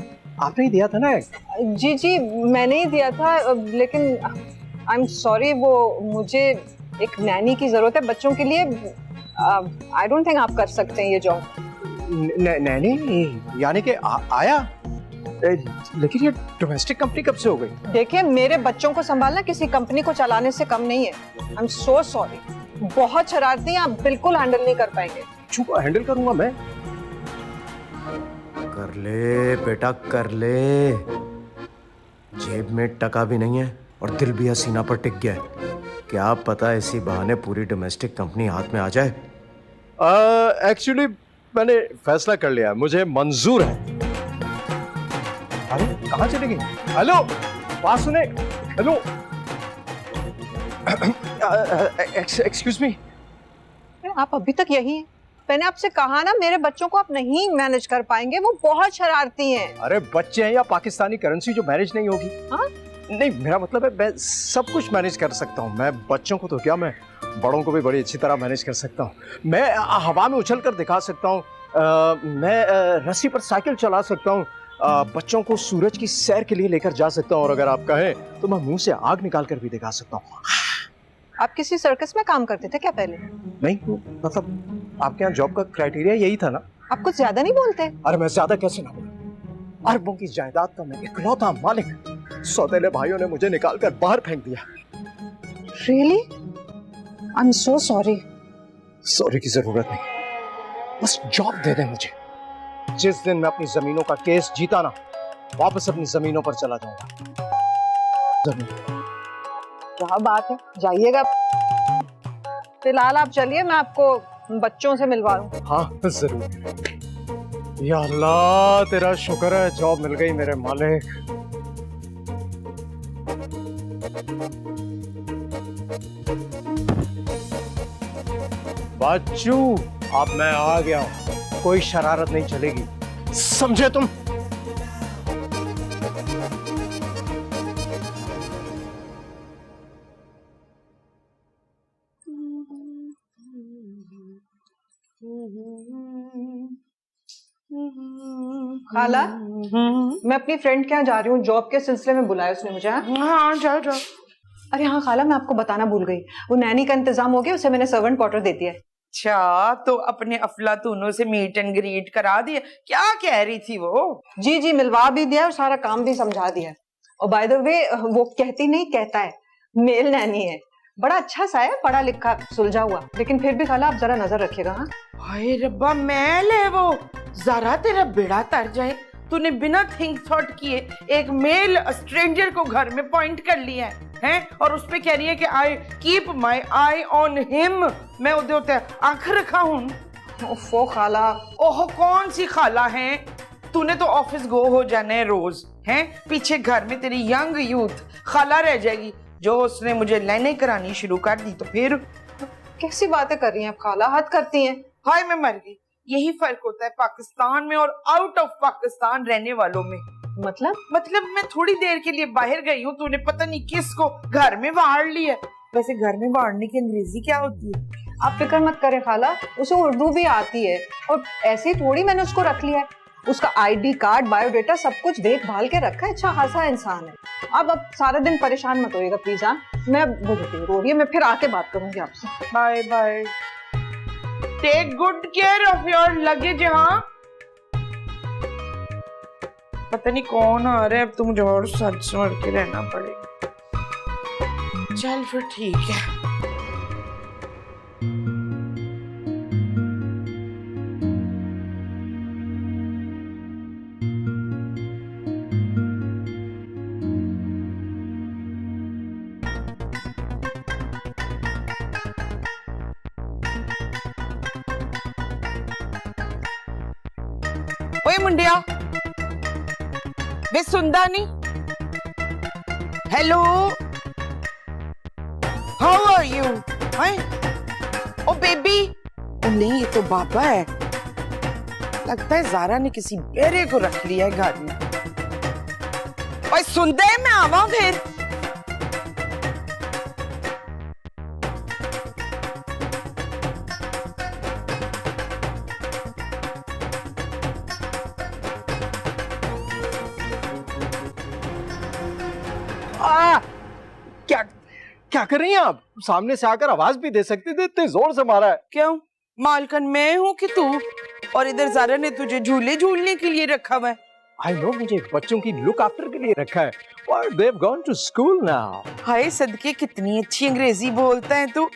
आपने ही दिया था ना? जी मैंने ही दिया था, लेकिन आई एम सॉरी, वो मुझे एक नैनी की जरूरत है बच्चों के लिए। आई डोंट थिंक आप कर सकते हैं ये जॉब। नैनी यानी कि आया? लेकिन ये डोमेस्टिक कंपनी कब से हो गई? देखिए, मेरे बच्चों को संभालना किसी कंपनी को चलाने से कम नहीं है। आई एम सो सॉरी, बहुत शरारती हैं आप, बिल्कुल हैंडल नहीं कर पाएंगे। चुप, हैंडल करूंगा मैं। कर ले बेटा, कर ले। जेब में टका भी नहीं है और दिल भी हसीना पर टिक गया है। क्या पता इसी बहाने पूरी डोमेस्टिक कंपनी हाथ में आ जाए। एक्चुअली मैंने फैसला कर लिया, मुझे मंजूर है। अरे कहाँ चले गई? हेलो, बात सुने। Hello, excuse me. आप अभी तक यही हैं? मैंने आपसे कहा ना, मेरे बच्चों को आप नहीं मैनेज कर पाएंगे, वो बहुत शरारती हैं। अरे बच्चे हैं या पाकिस्तानी करेंसी जो मैनेज नहीं होगी? हाँ? नहीं, मेरा मतलब है मैं सब कुछ मैनेज कर सकता हूँ। मैं बच्चों को तो क्या, मैं बड़ों को भी बड़ी अच्छी तरह मैनेज कर सकता हूँ। मैं हवा में उछल कर दिखा सकता हूँ, मैं रस्सी पर साइकिल चला सकता हूँ, बच्चों को सूरज की सैर के लिए लेकर जा सकता हूँ, और अगर आप कहें तो मैं मुंह से आग निकाल कर भी दिखा सकता हूँ। आप किसी सर्कस में काम करते थे क्या पहले? नहीं, मतलब आपके यहाँ जॉब का क्राइटेरिया यही था ना। आप कुछ ज्यादा नहीं बोलते? अरे मैं ज्यादा कैसे ना बोलूं? अरबों की जायदाद का मैं इकलौता मालिक, सौतेले भाइयों ने मुझे निकालकर बाहर फेंक दिया। Really? I'm so sorry. Sorry की जरूरत नहीं, बस जॉब दे दे मुझे। जिस दिन मैं अपनी जमीनों का केस जीता ना, वापस अपनी जमीनों पर चला जाऊंगा। क्या बात है, जाइएगा। फिलहाल आप चलिए, मैं आपको बच्चों से मिलवा दूं। हाँ जरूर। या अल्लाह तेरा शुक्र है जॉब मिल गई मेरे मालिक। बच्चू अब मैं आ गया हूं, कोई शरारत नहीं चलेगी, समझे तुम? खाला, मैं अपनी फ्रेंड के यहाँ जा रही हूँ, जॉब के सिलसिले में बुलाया उसने मुझे। हाँ जाओ जाओ। अरे हाँ खाला, मैं आपको बताना भूल गई, वो नैनी का इंतजाम हो गया, उसे मैंने सर्वेंट क्वार्टर दे दिया है। अच्छा, तो अपने अफलातूनों से मीट एंड ग्रीट करा दिया? क्या कह रही थी वो? जी जी, मिलवा भी दिया और सारा काम भी समझा दिया। और बाय द वे, वो कहती नहीं कहता है, मेल नैनी है, बड़ा अच्छा सा है, पढ़ा लिखा सुलझा हुआ, लेकिन फिर भी खाला आप जरा नजर रखिएगा। हाँ हाय रब्बा, मैल है वो, जरा तेरा बेड़ा तर जाए, तूने बिना थिंक थॉट किए एक मेल स्ट्रेंजर को घर में पॉइंट कर लिया है और उस पे कह रही है कि I keep my I on him, मैं उधर होते आंख रखा हूँ। ओफो खाला। ओहो, कौन सी खाला है? तूने तो ऑफिस गो हो जाना है रोज, हैं? पीछे घर में तेरी यंग यूथ खाला रह जाएगी। जो उसने मुझे लाइनें करानी शुरू कर दी तो फिर। कैसी बातें कर रही हैं आप खाला, हद करती हैं। हाय मैं मर गई। यही फर्क होता है पाकिस्तान में और आउट ऑफ पाकिस्तान रहने वालों में। मतलब मैं थोड़ी देर के लिए बाहर गई हूँ, तूने पता नहीं किसको घर में वाड़ लिया। वैसे घर में वाड़ने की अंग्रेजी क्या होती है? आप फिक्र मत करें खाला, उसे उर्दू भी आती है और ऐसे ही थोड़ी मैंने उसको रख लिया है। उसका आईडी कार्ड, बायोडेटा सब कुछ देख भाल के रखा है, अच्छा खासा इंसान है। अब सारा दिन परेशान मत होइएगा प्लीज। हाँ मैं रो रही है, मैं फिर आके बात करूंगी आपसे। Bye bye, take good care of your luggage. हाँ पता नहीं कौन आ रहा है, अब तो मुझे और सच समझ के रहना पड़ेगा। चल फिर ठीक है। ओए मुंडिया, वे सुनदा नहीं? Hello, how are you? Oh baby. ओ नहीं, ये तो बाबा है। लगता है ज़ारा ने किसी बेरे को रख लिया है घर में। ओए सुन दे, मैं आवा फिर। क्या क्या कर रही हैं आप? सामने से आकर आवाज भी दे सकती थी, इतने जोर से मारा है। क्यों, मालकन मैं हूँ कि तू? और इधर ज़ारा ने तुझे झूले झूलने के लिए रखा हुआ है। आई नो, मुझे बच्चों की लुक आफ्टर के लिए रखा है। But they've gone to school now. हाय सदके, कितनी अच्छी अंग्रेजी बोलता है तू,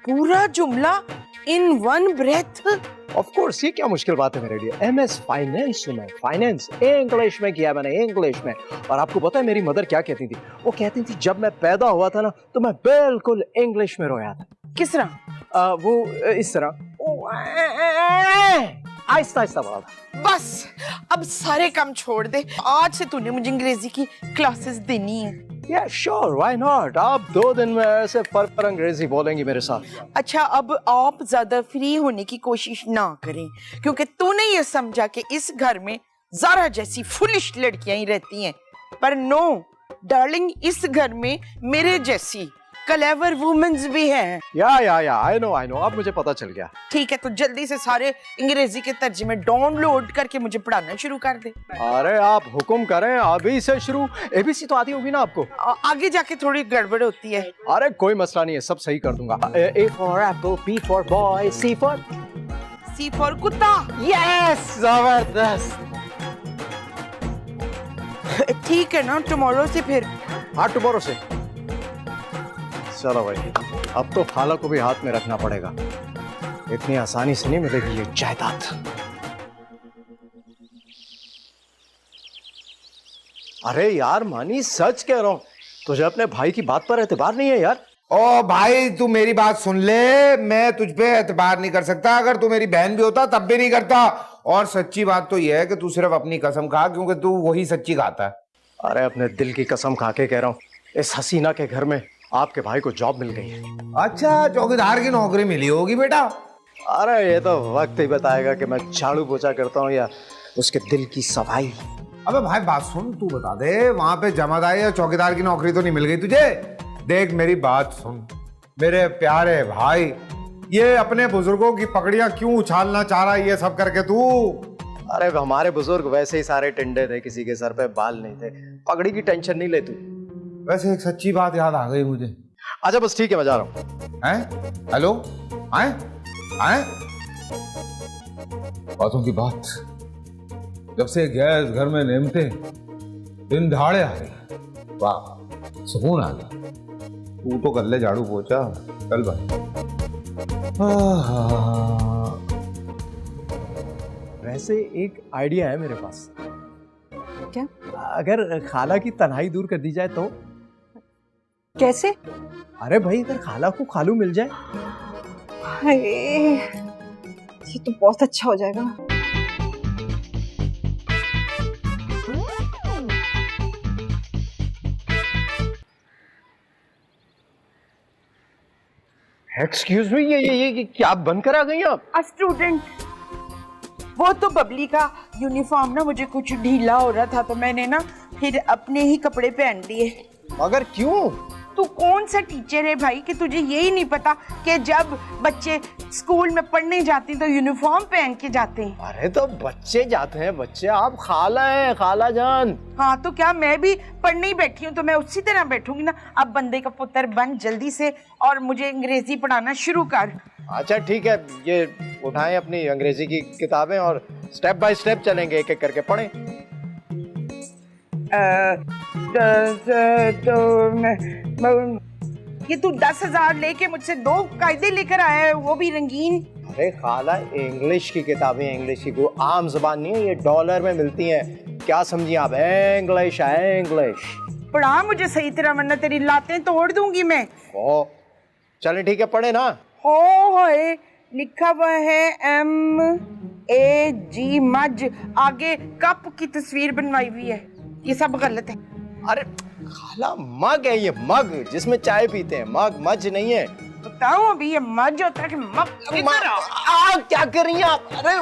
पूरा जुमला in one breath. Of course, ये क्या मुश्किल बात है मेरे लिए। MS फाइनेंस में, फाइनेंस इंग्लिश में किया मैंने, इंग्लिश में। और आपको पता है मेरी मदर क्या कहती थी? वो कहती थी जब मैं पैदा हुआ था ना तो मैं बिल्कुल इंग्लिश में रोया था। किस तरह? वो इस तरह आहिस्ता आहिस्ता बोला था। बस अब सारे काम छोड़ दे, आज से तूने मुझे अंग्रेजी की क्लासेस देनी है। Yeah, sure, why not? आप 2 दिन में ऐसे पर अंग्रेजी बोलेंगी मेरे साथ। अच्छा, अब आप ज्यादा फ्री होने की कोशिश ना करें, क्योंकि तूने ये समझा कि इस घर में ज़ारा जैसी फुलिश लड़कियां ही रहती हैं, पर नो डार्लिंग, इस घर में मेरे जैसी क्लेवर वुमेन्स भी हैं। या आई नो, अब मुझे पता चल गया। ठीक है, तो जल्दी से सारे अंग्रेजी के तर्जुमे डाउनलोड करके मुझे पढ़ाना शुरू कर दे। अरे आप हुक्म करें, अभी से शुरू। एबीसी तो आती होगी ना आपको? आगे जाके थोड़ी गड़बड़ होती है। अरे कोई मसला नहीं है, सब सही कर दूंगा। A for apple, B for boy, C for कुत्ता। यस, जबरदस्त। ठीक है ना, टुमारो से फिर? हाँ, टुमारो से। चलो भाई, अब तो खाला को भी हाथ में रखना पड़ेगा, इतनी आसानी से नहीं मिलेगी ये जायदाद। अरे यार मानी, सच कह रहा हूं, तुझे अपने भाई की बात पर एतबार नहीं है यार? ओ भाई तू मेरी बात सुन ले, मैं तुझ पे एतबार नहीं कर सकता। अगर तू मेरी बहन भी होता तब भी नहीं करता। और सच्ची बात तो यह है कि तू सिर्फ अपनी कसम खा, क्योंकि तू वही सच्ची खाता है। अरे अपने दिल की कसम खा के कह रहा हूँ, इस हसीना के घर में आपके भाई को जॉब मिल गई है। अच्छा, चौकीदार की नौकरी मिली होगी बेटा। अरे ये तो वक्त ही बताएगा कि मैं झाड़ू पोछा करता हूँ या उसके दिल की सफाई। अबे भाई बात सुन, तू बता दे वहां पे जमादारी या चौकीदार की नौकरी तो नहीं मिल गई तुझे? देख मेरी बात सुन मेरे प्यारे भाई, ये अपने बुजुर्गों की पकड़ियां क्यों उछालना चाह रहा है ये सब करके तू? अरे हमारे बुजुर्ग वैसे ही सारे टिंडे थे, किसी के सर पे बाल नहीं थे। पगड़ी की टेंशन नहीं ले तू। वैसे एक सच्ची बात याद आ गई मुझे। अच्छा बस ठीक है, मैं जा रहा हूँ। हैं? हेलो, आए आए बातों की बात, जब से गैस घर में नेमते दिन दहाड़े आ गए, वाह सुकून आ गया। तू तो कर ले झाड़ू पोछा, चल भाई। वैसे एक आइडिया है मेरे पास। क्या? अगर खाला की तन्हाई दूर कर दी जाए तो? कैसे? अरे भाई अगर खाला को खालू मिल जाए। हाय, ये तो बहुत अच्छा हो जाएगा। एक्सक्यूज मी, ये क्या बंद कर आ गई आप? स्टूडेंट, वो तो बबली का यूनिफॉर्म ना मुझे कुछ ढीला हो रहा था तो मैंने ना फिर अपने ही कपड़े पहन लिए। मगर क्यों? तू कौन सा टीचर है भाई कि तुझे यही नहीं पता कि जब बच्चे स्कूल में पढ़ने जाते हैं तो यूनिफॉर्म पहन के जाते हैं? अरे तो बच्चे जाते हैं बच्चे, आप खाला हैं, खाला जान। हाँ तो क्या मैं भी पढ़ने ही बैठी हूँ तो मैं उसी तरह बैठूंगी ना। अब बंदे का पुत्र बन जल्दी से और मुझे अंग्रेजी पढ़ाना शुरू कर। अच्छा ठीक है, ये उठाएं अपनी अंग्रेजी की किताबें और स्टेप बाय स्टेप चलेंगे, एक एक करके पढ़ें। ये तू 10,000 लेके मुझसे 2 कायदे लेकर आया है, वो भी रंगीन। अरे खाला इंग्लिश की किताबें, इंग्लिश की कोई आम जुबान नहीं है, ये डॉलर में मिलती हैं। क्या समझी आप? इंग्लिश है इंग्लिश। पढ़ा मुझे सही तरह वरना तेरी लातें तोड़ दूंगी मैं। ओ चले ठीक है, पढ़े ना। हो लिखा हुआ है MAG मज, आगे कप की तस्वीर बनवाई हुई है, ये सब गलत है। अरे खाला मग है ये, मग जिसमें चाय पीते हैं, मग मज नहीं है। बताओ अभी ये मज होता है कि मग? क्या कर रही हैं आप? अरे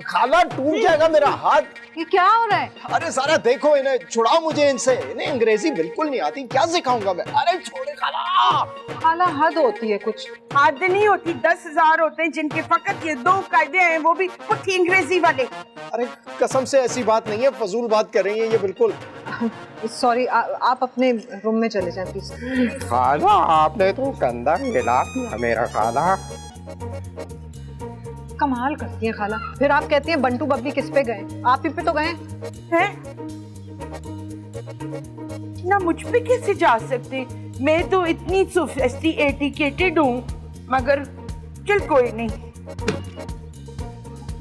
खाला टूट जाएगा मेरा हाथ। ये क्या हो रहा है? अरे सारा देखो, इन्हें छुड़ाओ मुझे इनसे, इन्हें अंग्रेजी बिल्कुल नहीं आती, क्या सिखाऊंगा मैं? अरे छोड़े खाला। खाला हद होती है कुछ। हद नहीं होती, 10,000 होते हैं जिनके फकत ये 2 कायदे हैं, वो भी पुठी अंग्रेजी वाले। अरे कसम से ऐसी बात नहीं है, फजूल बात कर रही है ये बिल्कुल। सॉरी, आप अपने रूम में चले जाए प्लीज। खाला आपने तो गंदा मिला मेरा खाला। कमाल करती है खाला। फिर आप कहती हैं बंटू बबली किस पे गए? आप ही पे तो गए हैं? ना मुझ पे कैसे जा सकते, मैं तो इतनी सोफिस्टिकेटेड हूँ। मगर चल कोई नहीं।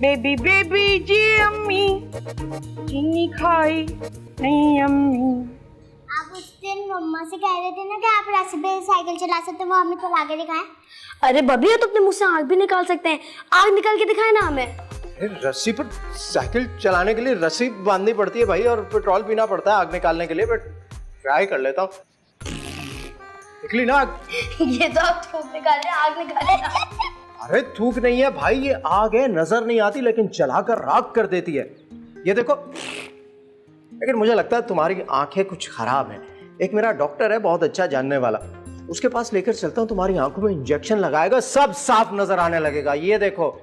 बेबी बेबी जी अम्मी चीनी खाई नहीं अम्मी। आप उस दिन मम्मा से कह रहे थे ना कि आप रस्सी पे साइकिल चला सकते हैं, वो हमें चला के दिखाएं। अरे बबली, तो अपने मुंह से आग भी निकाल सकते हैं, आग निकाल के दिखाए ना हमें। रस्सी पर साइकिल चलाने के लिए रस्सी बांधनी पड़ती है भाई, और पेट्रोल पीना पड़ता है आग निकालने के लिए। बट ट्राई कर लेता हूँ। निकली ना आग। ये तो आप थूक निकाले, आग निकाले। अरे थूक नहीं है भाई, ये आग है, नजर नहीं आती लेकिन जलाकर राख कर देती है। ये देखो, लेकिन मुझे लगता है तुम्हारी आंखें कुछ खराब हैं। एक मेरा डॉक्टर है बहुत अच्छा जानने वाला, उसके पास लेकर चलता हूँ, तुम्हारी आंखों में इंजेक्शन लगाएगा, सब साफ नजर आने लगेगा। ये देखो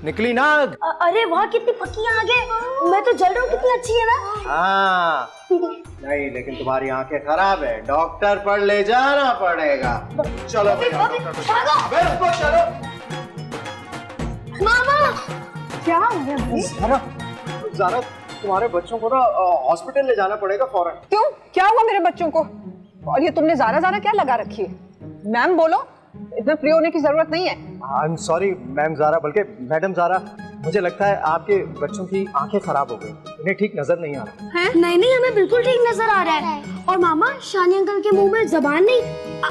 निकली ना आग। अरे वाह, कितनी पक्की आग है, मैं तो जल रहा हूँ, कितनी अच्छी है ना। हाँ नहीं, लेकिन तुम्हारी आंखें खराब है, डॉक्टर पर ले जाना पड़ेगा। चलो चलो। मामा क्या हो गया? ज़ारा, तुम्हारे बच्चों को ना हॉस्पिटल ले जाना पड़ेगा फौरन। क्यों? क्या हुआ मेरे बच्चों को? और ये तुमने ज़ारा ज़ारा क्या लगा रखी है? मैम बोलो। इतना फ्री होने की जरूरत नहीं है। I am sorry ma'am Zara, बल्कि मैडम ज़ारा, मुझे लगता है आपके बच्चों की आंखें खराब हो गई, इन्हें ठीक नजर नहीं आ रहा। नहीं नहीं, हमें बिल्कुल ठीक नजर आ रहा है। और मामा, शानी अंकल के मुंह में जबान नहीं,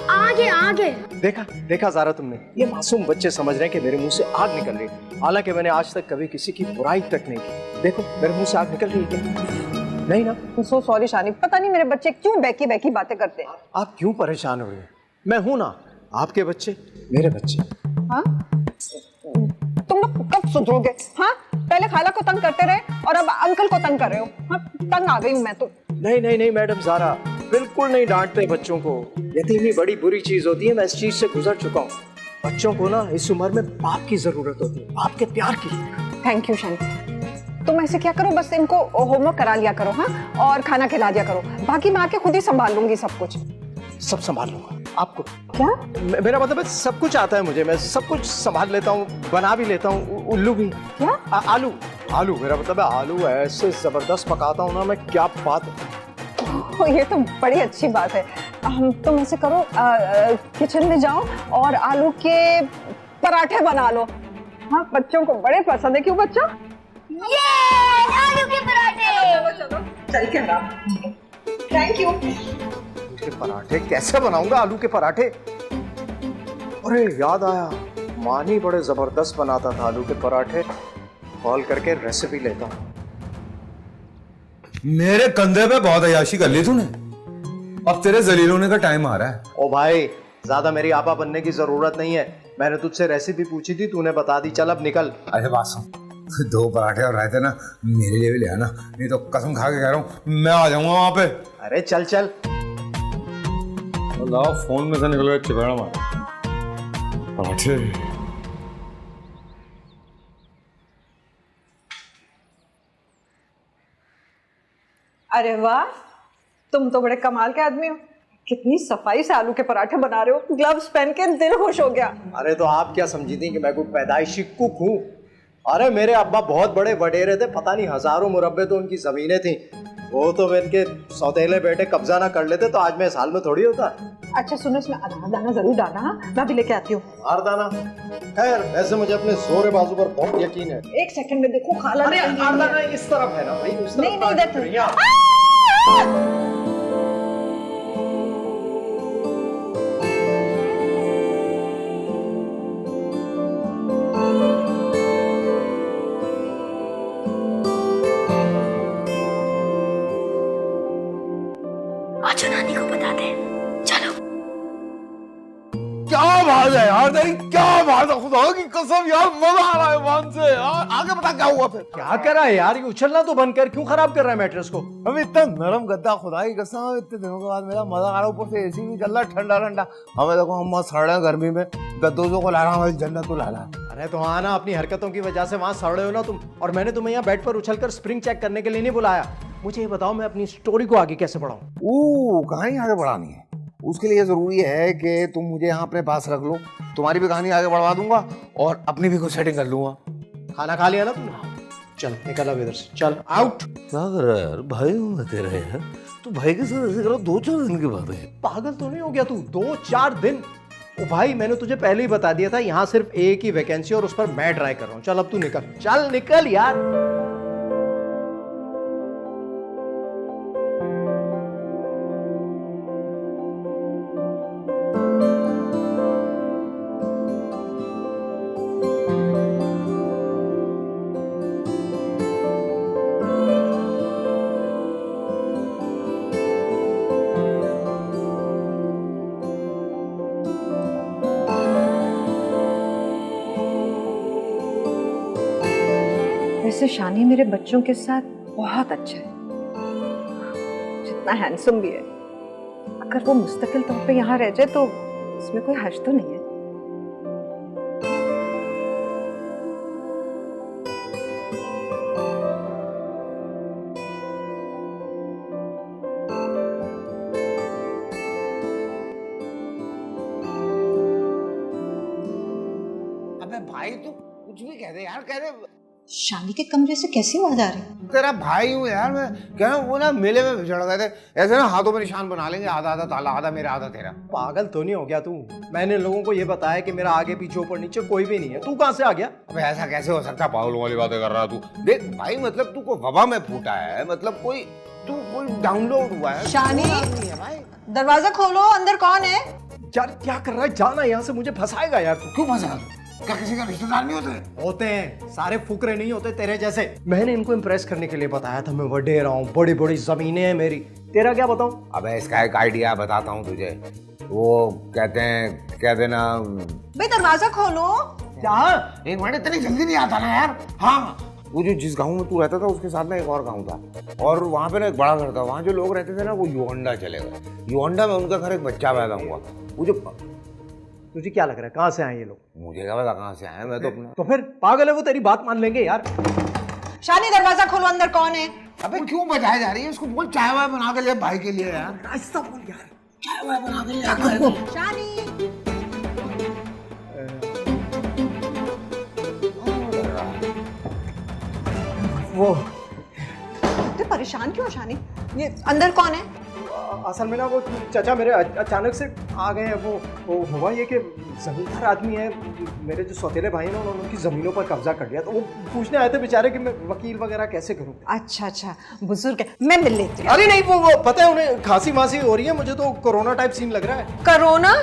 आगे आगे। देखा देखा ज़ारा तुमने, ये मासूम बच्चे समझ रहे हैं कि मेरे मुंह से आग निकल रही है, हालांकि मैंने आज तक कभी किसी की बुराई तक नहीं की। देखो मेरे मुंह से आग निकल रही है नहीं ना? सो सॉरी शानी, पता नहीं मेरे बच्चे क्यों बैकी बैकी बातें करते हैं। आप क्यों परेशान हो रही हैं? मैं हूं ना, आपके बच्चे मेरे बच्चे। हाँ? तुम लोग कब सुधरोगे? हाँ, पहले खाला को तंग करते रहे और अब अंकल को तंग कर रहे हो। हाँ, तंग आ गई हूँ मैं तो। नहीं नहीं नहीं मैडम ज़ारा, बिल्कुल नहीं डांटते बच्चों को, यतीमी बड़ी बुरी चीज होती है, मैं इस चीज से गुजर चुका हूँ। बच्चों को ना इस उम्र में बाप की जरूरत होती है, बाप के प्यार की। थैंक यू शानी। तुम ऐसे क्या करो, बस इनको होमवर्क करा लिया करो, हाँ, और खाना खिला दिया करो, बाकी मैं आके खुद ही संभाल लूंगी सब कुछ। सब संभाल लूंगा। आपको क्या? मेरा मतलब है सब कुछ आता है मुझे, मैं सब कुछ संभाल लेता हूँ, बना भी लेता हूँ, उल्लू भी। क्या? आलू आलू मेरा मतलब है आलू ऐसे जबरदस्त पकाता हूँ ना मैं, क्या बात है। ये तो बड़ी अच्छी बात है। तुम ऐसे करो, किचन में जाओ और आलू के पराठे बना लो। हाँ, बच्चों को बड़े पसंद है। क्यों बच्चा? ये आलू के पराठे। चलो चल के आराम। Thank you. आलू के पराठे कैसे बनाऊंगा? आलू के पराठे, अरे याद आया, मानी बड़े जबरदस्त बनाता था आलू के पराठे, कॉल करके रेसिपी लेता हूँ। मेरे कंधे पे बहुत अयाशी कर ली तूने, अब तेरे जलील होने का टाइम आ रहा है। ओ भाई, ज्यादा मेरी आपा बनने की जरूरत नहीं है, मैंने तुझसे रेसिपी पूछी थी, तूने बता दी, चल अब निकल। अरे बात सुन, 2 पराठे और रायते ना मेरे लिए भी ले आना, नहीं तो कसम खा के कह रहा हूँ मैं आ जाऊंगा वहां पे। अरे चल चल। फोन में से निकल गया चिपड़ा मार पराठे। अरे वाह, तुम तो बड़े कमाल के आदमी हो। कितनी सफाई से आलू के पराठे बना रहे हो, ग्लव्स पहन के दिल खुश हो गया। अरे तो आप क्या समझी थी कि मैं कोई पैदाइशी कुक हूँ? अरे मेरे अब्बा बहुत बड़े वडेरे थे, पता नहीं हजारों मुरब्बे तो उनकी जमीनें थी, वो तो इनके सौतेले बेटे कब्जा ना कर लेते तो आज मैं साल में थोड़ी होता। अच्छा सुनो, इसमें आधा दाना जरूर डालना, मैं भी लेके आती हूँ। हर दाना? खैर वैसे मुझे अपने जोरे बाजू पर बहुत यकीन है। एक सेकंड में देखो, खाला अरे हर दाना इस तरफ है ना भाई, उस तरफ नहीं नहीं, देखो। आज नानी को बता दे, चलो। क्या बात है यार तेरी, क्या बात है, खुदा की कसम यार मजा आ रहा है मान से यार। आगे बता क्या हुआ फिर? क्या करा है यार, ये उछलना तो बंद कर, क्यों खराब कर रहा है मैट्रेस को? हम इतना नरम गद्दा, खुदा की कसम इतने दिनों के बाद मेरा मजा आ रहा है, ऊपर से एसी भी चल रहा है ठंडा ठंडा। हमें देखो हम मस्त सड़ रहे हैं गर्मी में, गद्दों को ला रहा हूँ, जन्नत को ला रहा है। अरे तो हाँ ना, अपनी हरकतों की वजह से वहां सड़ रहे हो ना तुम, और मैंने तुम्हें यहाँ बेड पर उछलकर स्प्रिंग चेक करने के लिए नहीं बुलाया। मुझे ये बताओ, मैं अपनी स्टोरी को आगे कैसे बढ़ाऊं? कहानी आगे बढ़ानी है, उसके लिए जरूरी है कि तुम मुझे यहाँ अपने पास रख लो, तुम्हारी भी कहानी आगे बढ़वा दूंगा और अपनी भी कुछ सेटिंग कर लूंगा। खाना खा लिया ना तुमने? चल निकल अब इधर से, चल आउट। क्या कर रहा है यार, भाई हूँ तेरे यार, तू भाई के साथ ऐसे करो, 2-4 दिन की बात है। पागल तो नहीं हो गया तू? 2-4 दिन? ओ भाई, मैंने तुझे पहले ही बता दिया था, यहाँ सिर्फ एक ही वैकेंसी और उस पर मैं ट्राई कर रहा हूँ। चल अब तू निकल, चल निकल यार। वैसे शानी मेरे बच्चों के साथ बहुत अच्छा है, जितना हैंडसम भी है। अगर वो मुस्तकिल तौर पे यहाँ रह जाए तो इसमें कोई हर्ज तो नहीं है। अबे भाई तू कुछ भी कह दे यार, कह दे शानी के कमरे से कैसी आवाज आ रही? तेरा भाई हूँ यार मैं, कह रहा हूँ वो ना मेले में बिछड़ गए थे, ऐसे ना हाथों में निशान बना लेंगे, आधा आधा ताला, आधा मेरा आधा तेरा। पागल तो नहीं हो गया तू? मैंने लोगों को ये बताया कि मेरा आगे पीछे ऊपर नीचे कोई भी नहीं है, तू कहाँ से आ गया? अबे ऐसा कैसे हो सकता, पागल वाली बातें कर रहा तू। देख भाई मतलब तू को वबा में फूटा है, मतलब कोई डाउनलोड हुआ है। शानी दरवाजा खोलो, अंदर कौन है? यार क्या कर रहा है, जाना यहाँ से, मुझे फंसाएगा यार तू। क्यों फंसा? क्या किसी का रिश्तेदार नहीं होते? होते हैं, सारे फुकरे नहीं होते तेरे जैसे। मैंने इनको इम्प्रेस करने के लिए बताया था मैं वडेरा हूँ, बड़ी बड़ी जमीनें हैं मेरी। तेरा क्या बताऊँ? अबे इसका एक आइडिया बताता हूँ तुझे। वो कहते हैं, कह देना भाई दरवाजा खोलो। क्या? एक मिनट, इतनी जल्दी नहीं आता ना यार। हाँ, वो जो जिस गांव में तू रहता था उसके साथ में एक और गांव था, और वहाँ पे ना एक बड़ा घर था। वहाँ जो लोग रहते थे ना वो युगांडा चले गए। युगांडा में उनका घर एक बच्चा पैदा हुआ। वो जो तुझे क्या लग रहा है कहाँ से आए ये लोग? मुझे क्या पता कहाँ से आए, मैं तो अपना। तो फिर पागल है वो, तेरी बात मान लेंगे यार। शानी दरवाजा खोलो, अंदर कौन है? अबे क्यों बजाए जा रही है? उसको बोल चाय वाय बना के ले भाई के लिए यार। ऐसा बोल यार, चाय वाय बना के ले। शानी वो इतने परेशान क्यों शानी? ये अंदर कौन है? असल में ना वो चाचा मेरे अचानक से आ गए हैं। वो हुआ ये कि जमींदार आदमी है, मेरे जो सौतेले भाई हैं उन्होंने उनकी ज़मीनों पर कब्जा कर लिया, तो वो पूछने आए थे बेचारे कि मैं वकील वगैरह कैसे करूं। अच्छा अच्छा, बुजुर्ग है, मैं मिल लेती हूँ। अरे नहीं, वो पता है उन्हें खांसी मासी हो रही है, मुझे तो कोरोना टाइप सीन लग रहा है। कोरोना?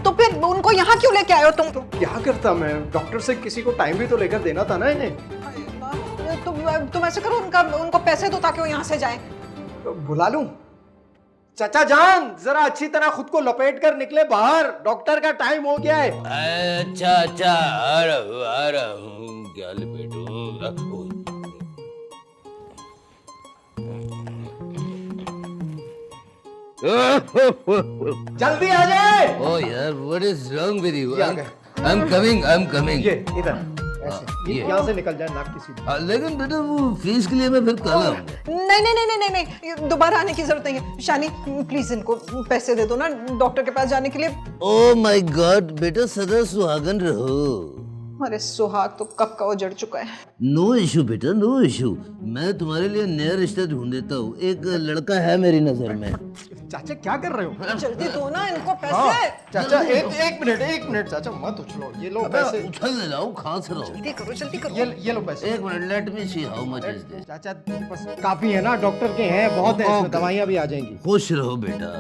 तो फिर उनको यहाँ क्यों लेके आए हो तुम? तो क्या करता मैं, डॉक्टर से किसी को टाइम भी तो लेकर देना था ना इन्हें। तुम ऐसे करो, उनको पैसे दो ताकि वो यहाँ से जाए। तो बुला लूं? चाचा जान जरा अच्छी तरह खुद को लपेट कर निकले बाहर, डॉक्टर का टाइम हो गया है। अच्छा अच्छा, आ रहा हूँ, क्या लपेटूं? जल्दी आ जाए। Oh यार, what is wrong with you? I'm coming. ये इधर ऐसे यहाँ से निकल जाए नाक की सीधी। लेकिन बेटा वो फीस के लिए मैं फिर कल आऊंगा। नहीं, दोबारा आने की जरूरत नहीं है। शानी प्लीज इनको पैसे दे दो ना डॉक्टर के पास जाने के लिए। ओह माय गॉड, बेटा सदा सुहागन रहो। अरे सुहाग तो कब का उजड़ चुका है। नो इशू बेटा, नो इशू। मैं तुम्हारे लिए नया रिश्ता ढूंढ देता हूँ, एक लड़का है मेरी नजर में। चाचा क्या कर रहे हो? जल्दी दो ना इनको पैसे। हाँ, चाचा एक मिनट चाचा मत उछलो, ये लो पैसे। उछल ले लाओ, कहाँ से लाओ? जल्दी करो। ये लो पैसे। एक minute, let me see how much is this. चाचा बस काफी है ना, डॉक्टर के हैं बहुत है, इसमें दवाइयाँ भी आ जाएंगी। खुश रहो बेटा,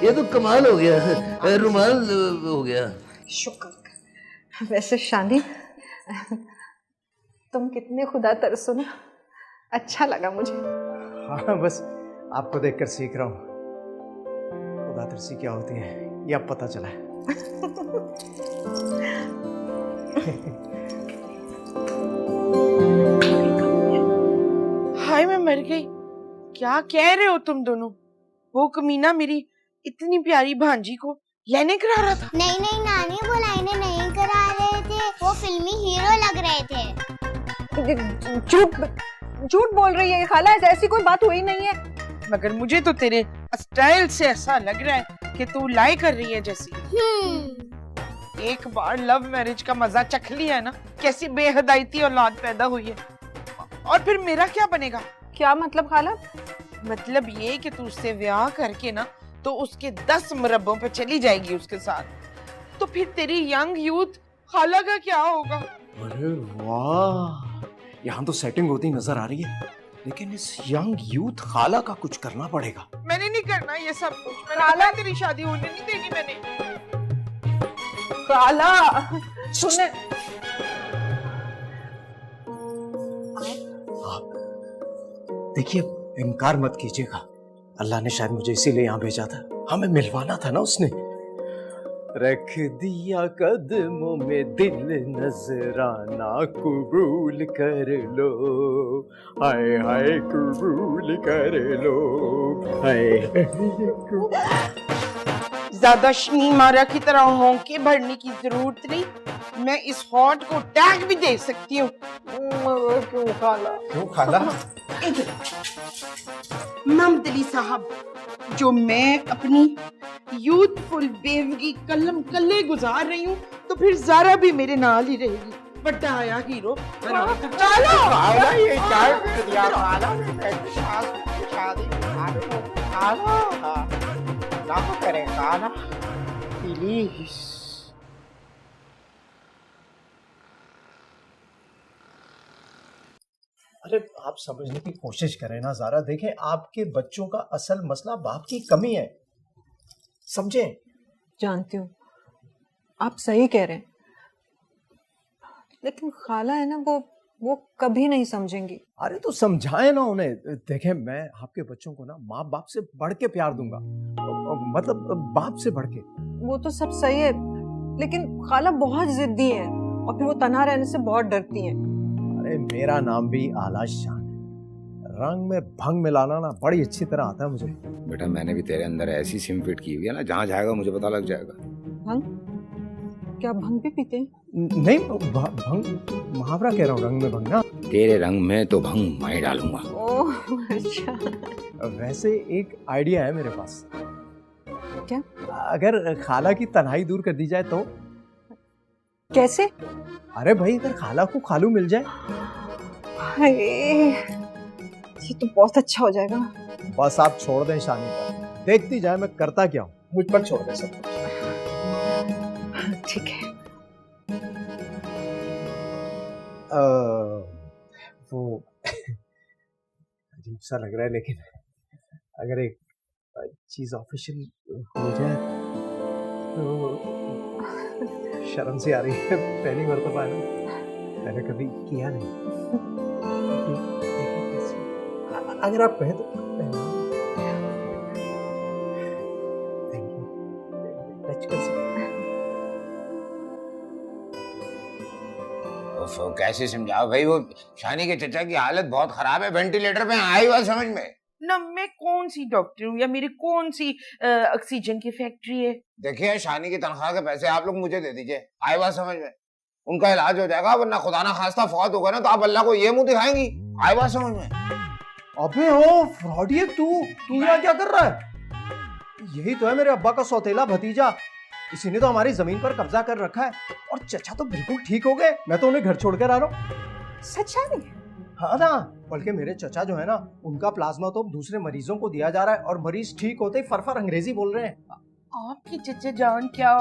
ये तो कमाल हो गया, रुमाल हो गया। शुक्र। वैसे शानी तुम कितने खुदा तरसो ना, अच्छा लगा मुझे। हाँ बस आपको देखकर सीख रहा हूँ खुदा तरसी क्या होती है, ये अब पता चला है। हाय मैं मर गई। क्या कह रहे हो तुम दोनों? वो कमीना मेरी इतनी प्यारी भांजी को लेने करा रहा था। नहीं नानी, वो लाइनें नहीं करा रहे थे, वो फिल्मी हीरो लग रहे थे। झूठ बोल रही है खाला, ऐसी कोई बात हुई नहीं है। मगर मुझे तो तेरे स्टाइल से ऐसा लग रहा है कि तू लाई कर रही है जैसी। एक बार लव मैरिज का मजा चख लिया है ना, कैसी बेहदायती औलाद पैदा हुई है। और फिर मेरा क्या बनेगा? क्या मतलब खाला? मतलब ये कि तू उससे ब्याह करके ना तो उसके 10 मुरब्बों पे चली जाएगी उसके साथ, तो फिर तेरी यंग यूथ खाला का क्या होगा? अरे वाह, यहाँ तो सेटिंग होती नजर आ रही है, लेकिन इस यंग यूथ खाला का कुछ करना पड़ेगा। मैंने नहीं करना ये सब कुछ, मैंने तेरी शादी होने नहीं देनी मैंने। खाला सुने, देखिए इनकार मत कीजिएगा, अल्लाह ने शायद मुझे इसीलिए यहाँ भेजा था, हमें मिलवाना था ना उसने। रख दिया कदमों में दिल नजराना, कबूल कर लो, हाय हाय कबूल कर लो, हाय। ज्यादा शनी मारा की तरह होंके भरने की जरूरत नहीं, मैं इस हॉट को टैग भी दे सकती हूँ। क्यों खाला? क्यों खाला? ममदली साहब, जो मैं अपनी यूथफुल बेवगी कलम कल्ले गुजार रही हूँ, तो फिर ज़ारा भी मेरे नाल ही रहेगी। बड़ा आया हीरो। चलो खाला, ये क्या कर दिया खाला ने मेरी शादी खाला ना तो करे खाला प्लीज। अरे आप समझने की कोशिश करें ना ज़ारा, देखें आपके बच्चों का असल मसला बाप की कमी है, समझें। जानती हूँ आप सही कह रहे हैं, लेकिन खाला है ना वो कभी नहीं समझेंगी। अरे तो समझाएं ना उन्हें। देखें मैं आपके बच्चों को ना माँ बाप से बढ़ के प्यार दूंगा, मतलब बाप से बढ़ के। वो तो सब सही है, लेकिन खाला बहुत जिद्दी है और फिर वो तन्हा रहने से बहुत डरती है। अरे मेरा नाम भी आला शान है, रंग में भंग मिलाना ना बड़ी अच्छी तरह आता है मुझे। बेटा मैंने भी तेरे अंदर ऐसी सिम फिट की हुई है ना, जहाँ जाएगा मुझे पता लग जाएगा। भंग? क्या भंग भी पीते हैं? नहीं भंग मुहावरा कह रहा हूँ, रंग में भंग ना। तेरे रंग में तो भंग मैं डालूंगा। ओह अच्छा। वैसे एक आइडिया है मेरे पास। क्या? अगर खाला की तन्हाई दूर कर दी जाए तो। कैसे? अरे भाई अगर खाला को खालू मिल जाए। ये तो बहुत अच्छा हो जाएगा। बस आप छोड़ दें शानी पर, देखती जाए मैं करता क्या हूँ, मुझ पर छोड़ दें सब कुछ। ठीक है। वो अजीब सा लग रहा है, लेकिन अगर एक चीज ऑफिशियल हो जाए तो शर्म सी आ रही है, पहली मर्तबा है ना, मैंने कभी किया नहीं। अगर आप कहें तो टच कर सकते। कैसे समझाओ भाई, वो शानी के चचा की हालत बहुत खराब है, वेंटिलेटर पे आई बात समझ में ना। मैं कौन सी डॉक्टर हूँ या मेरी कौन सी ऑक्सीजन की फैक्ट्री है? देखिए शानी की तनख्वाह के पैसे आप लोग मुझे दे दीजिए, आई बात समझ में, उनका इलाज हो जाएगा, वरना खुदा ना खास्ता फौत होगा ना तो आप अल्लाह को ये मुंह दिखाएंगी, आई बात समझ में। अबे ओ फ्रॉडिये, तू यहाँ क्या कर रहा है? यही तो है मेरे अब्बा का सौतेला भतीजा, इसी ने तो हमारी जमीन पर कब्जा कर रखा है। और चचा तो बिल्कुल ठीक हो गए, मैं तो उन्हें घर छोड़कर आ रहा हूँ। सच्चा नहीं? हाँ ना, बल्कि मेरे चचा जो है ना, उनका प्लाज्मा तो दूसरे मरीजों को दिया जा रहा है और मरीज ठीक होते ही फरफर अंग्रेजी बोल रहे हैं। आपके चचा जान क्या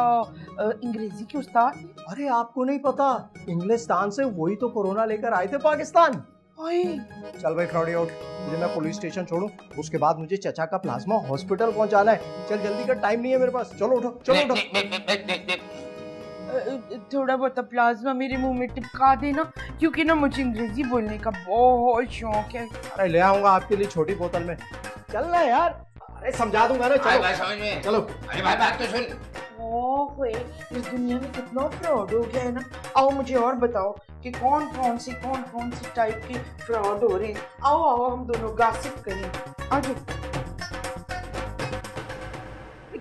अंग्रेजी के उस्ताद? अरे आपको नहीं पता, इंग्लिस्तान से वही तो कोरोना लेकर आए थे पाकिस्तान। चल भाई फ्रॉडी आउट, मुझे मैं पुलिस स्टेशन छोड़ू, उसके बाद मुझे चचा का प्लाज्मा हॉस्पिटल पहुंचाना है। चल जल्दी का टाइम नहीं है मेरे पास, चलो उठो चलो उठो। थोड़ा बहुत प्लाज्मा मेरे मुंह में टिपका देना, क्योंकि ना मुझे अंग्रेजी बोलने का बहुत शौक है। अरे ले आऊंगा आपके लिए छोटी बोतल में, चल ना यार। अरे समझा दूंगा ना, चलो भाई समझ में, चलो। अरे भाई बात तो सुन। ओए इस दुनिया में कितना फ्रॉड हो गया है ना। आओ मुझे और बताओ कि कौन कौन सी टाइप के फ्रॉड हो रहे हैं। आओ हम दोनों गॉसिप करें, आ जाओ।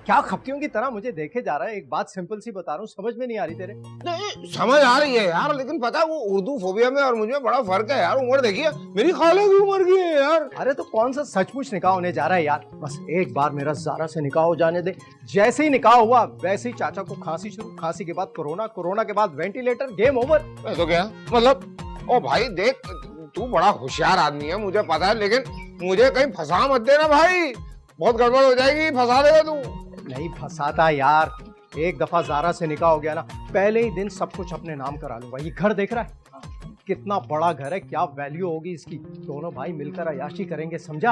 क्या खपकियों की तरह मुझे देखे जा रहा है? एक बात सिंपल सी बता रहा हूँ, समझ में नहीं आ रही तेरे? नहीं समझ आ रही है यार, लेकिन पता है वो उर्दू फोबिया में और मुझ में बड़ा फर्क है यार। उम्र देखिए, मेरी खाला की उम्र की है यार। अरे तो कौन सा सचमुच निकाह होने जा रहा है यार? बस एक बार मेरा ज़ारा से निकाह हो जाने दे। जैसे ही निकाह हुआ वैसे ही चाचा को खांसी शुरू, खांसी के बाद कोरोना, कोरोना के बाद वेंटिलेटर, गेम ओवर। तो क्या मतलब? ओ भाई देख, तू बड़ा होशियार आदमी है मुझे पता है, लेकिन मुझे कहीं फंसा मत देना भाई, बहुत गड़बड़ हो जाएगी, फंसा देगा तू। नहीं फंसाता यार, एक दफा ज़ारा से निकाह हो गया ना, पहले ही दिन सब कुछ अपने नाम करा लूंगा। ये घर देख रहा है कितना बड़ा घर है, क्या वैल्यू होगी इसकी। दोनों भाई मिलकर अयाशी करेंगे, समझा?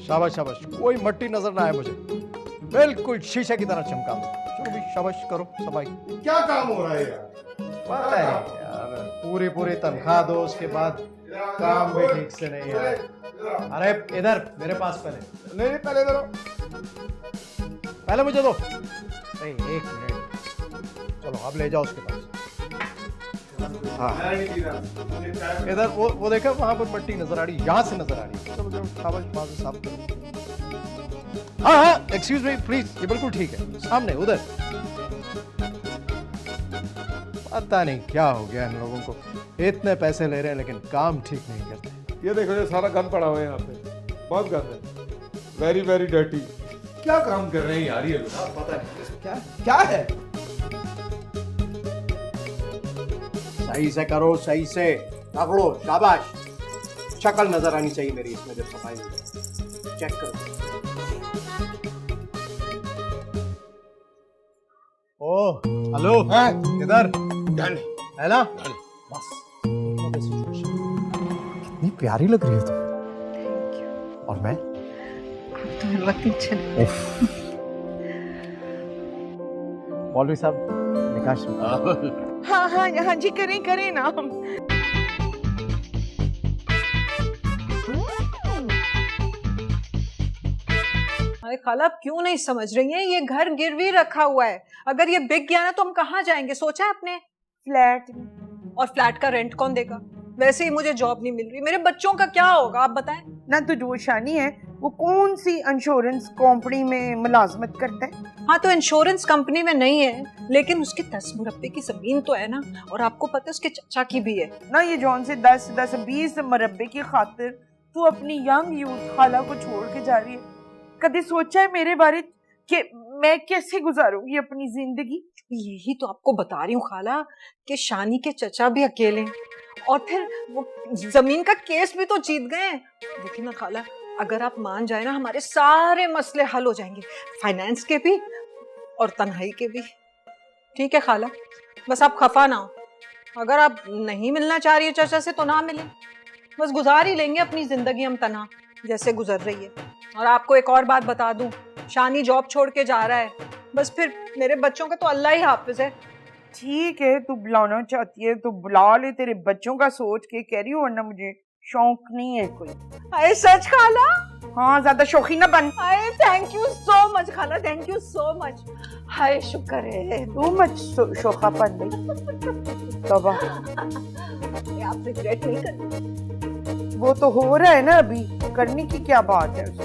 शाबाश शाबाश, कोई मट्टी नजर ना आए मुझे, बिल्कुल शीशे की तरह चमका दो। चलो भाई शाबाश करो सफाई। क्या काम हो रहा है यार? पता है यार, पूरी तनख्वाह दो, उसके बाद काम भी ठीक से नहीं है। अरे इधर मेरे पास पहले। नहीं पहले दो, पहले मुझे दो। अरे एक मिनट, चलो अब ले जाओ उसके पास। हाँ इधर वो देखा, वहां पर मट्टी नजर आ रही, यहाँ से नजर आ रही। चलो चलो शाबाश, वहां से साफ करो। हाँ एक्सक्यूज मी प्लीज, ये बिल्कुल ठीक है, सामने उधर। पता नहीं क्या हो गया इन लोगों को, इतने पैसे ले रहे हैं लेकिन काम ठीक नहीं करते। ये देखो ये सारा गंद पड़ा हुआ है यहाँ पे, बहुत गंद है, वेरी वेरी डर्टी। क्या काम कर रहे हैं यार ये लोग? पता नहीं क्या क्या है। सही से करो, सही से पकड़ो, शाबाश। शक्ल नजर आनी चाहिए मेरी इसमें जब सफाई हो। चेक करो। ओ हेलो, किधर है ना? बस कितनी प्यारी लग रही है तुम। और मैं तो हर वक्त अच्छे लगते हैं। मौलवी साहब निकाह शुरू। हाँ हाँ हाँ जी, करें करें ना। अरे खाला आप क्यों नहीं समझ रही हैं? ये घर गिरवी रखा हुआ है, अगर ये बिक गया ना तो हम कहाँ जाएंगे? सोचा है आपने? फ्लैट में। और फ्लैट का रेंट कौन देगा? वैसे ही मुझे जॉब नहीं मिल रही, मेरे बच्चों का क्या होगा आप बताएं? ना तो जो शानी है वो कौन सी इंश्योरेंस कंपनी में मुलाजमत करता है? हाँ तो इंश्योरेंस कंपनी में नहीं है, लेकिन उसकी 10 मुरब्बे की जमीन तो है ना, और आपको पता है उसके चाचा की भी है ना। ये जौन से 10-20 मुरब्बे की खातिर तू अपनी यंग यूथ खाला को छोड़ के जा रही है? कभी सोचा है मेरे बारे कि मैं कैसे गुजारूंगी अपनी जिंदगी? यही तो आपको बता रही हूँ खाला कि शानी के चचा भी अकेले हैं, और फिर वो जमीन का केस भी तो जीत गए। देखिए ना खाला, अगर आप मान जाए ना हमारे सारे मसले हल हो जाएंगे, फाइनेंस के भी और तन्हाई के भी। ठीक है खाला, बस आप खफा ना हो। अगर आप नहीं मिलना चाह रही है चाचा से तो ना मिले, बस गुजार ही लेंगे अपनी जिंदगी हम तन्हा जैसे गुजर रही है। और आपको एक और बात बता दूं, शानी जॉब छोड़ के जा रहा है, बस फिर मेरे बच्चों का तो अल्लाह ही हाफिज है। ठीक है, तू बुलाना चाहती है तो बुला ले, तेरे बच्चों का सोच के कह रही हूँ, वरना मुझे शौक नहीं है कोई। अरे सच खाला? हाँ, ज्यादा शौकी ना बन। अरे थैंक यू सो मच खाला, थैंक यू सो मच। हाय शुक्र है। तू मत शौकापन भाई। तोबा। आप रिग्रेट नहीं करते? वो तो हो रहा है ना, अभी करने की क्या बात है उसको?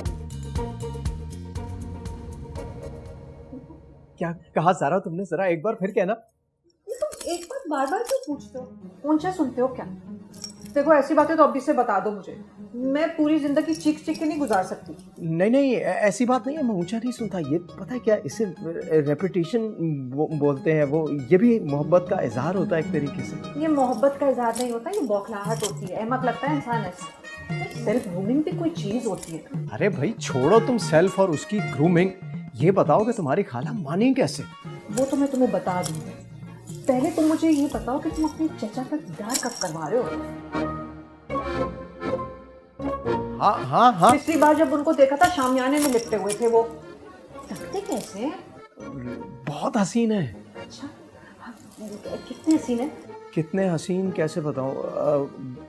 क्या कहा सारा तुमने? जरा एक बार फिर कहना। तुम एक बार बार बार क्यों पूछते हो? ऊंचा सुनते हो क्या? देखो ऐसी बातें तो अभी से बता दो मुझे, मैं पूरी जिंदगी चीख चीख के नहीं गुजार सकती। नहीं नहीं, ऐसी बात नहीं है, मैं ऊंचा नहीं सुनता। ये पता है क्या, इसे रेपुटेशन बोलते हैं। वो ये भी मोहब्बत का इजहार होता है एक तरीके से। ये मोहब्बत का इजहार नहीं होता, ये बौखलाहट होती है। अहमक लगता है इंसान ऐसे। सेल्फ ग्रूमिंग भी कोई चीज होती है। अरे भाई छोड़ो तुम सेल्फ और उसकी ग्रूमिंग, ये बताओ कि तुम्हारी खाला मानी कैसे? वो तो मैं तुम्हें बता दूंगी, पहले तुम मुझे ये बताओ कि तुम अपने चचा का दीदार कब करवा रहे हो? हाँ हाँ हाँ, पिछली बार जब उनको देखा था शामियाने में लिपटे हुए थे, वो लगते कैसे? बहुत हसीन है। अच्छा, कितने हसीन है? कितने हसीन कैसे बताऊं?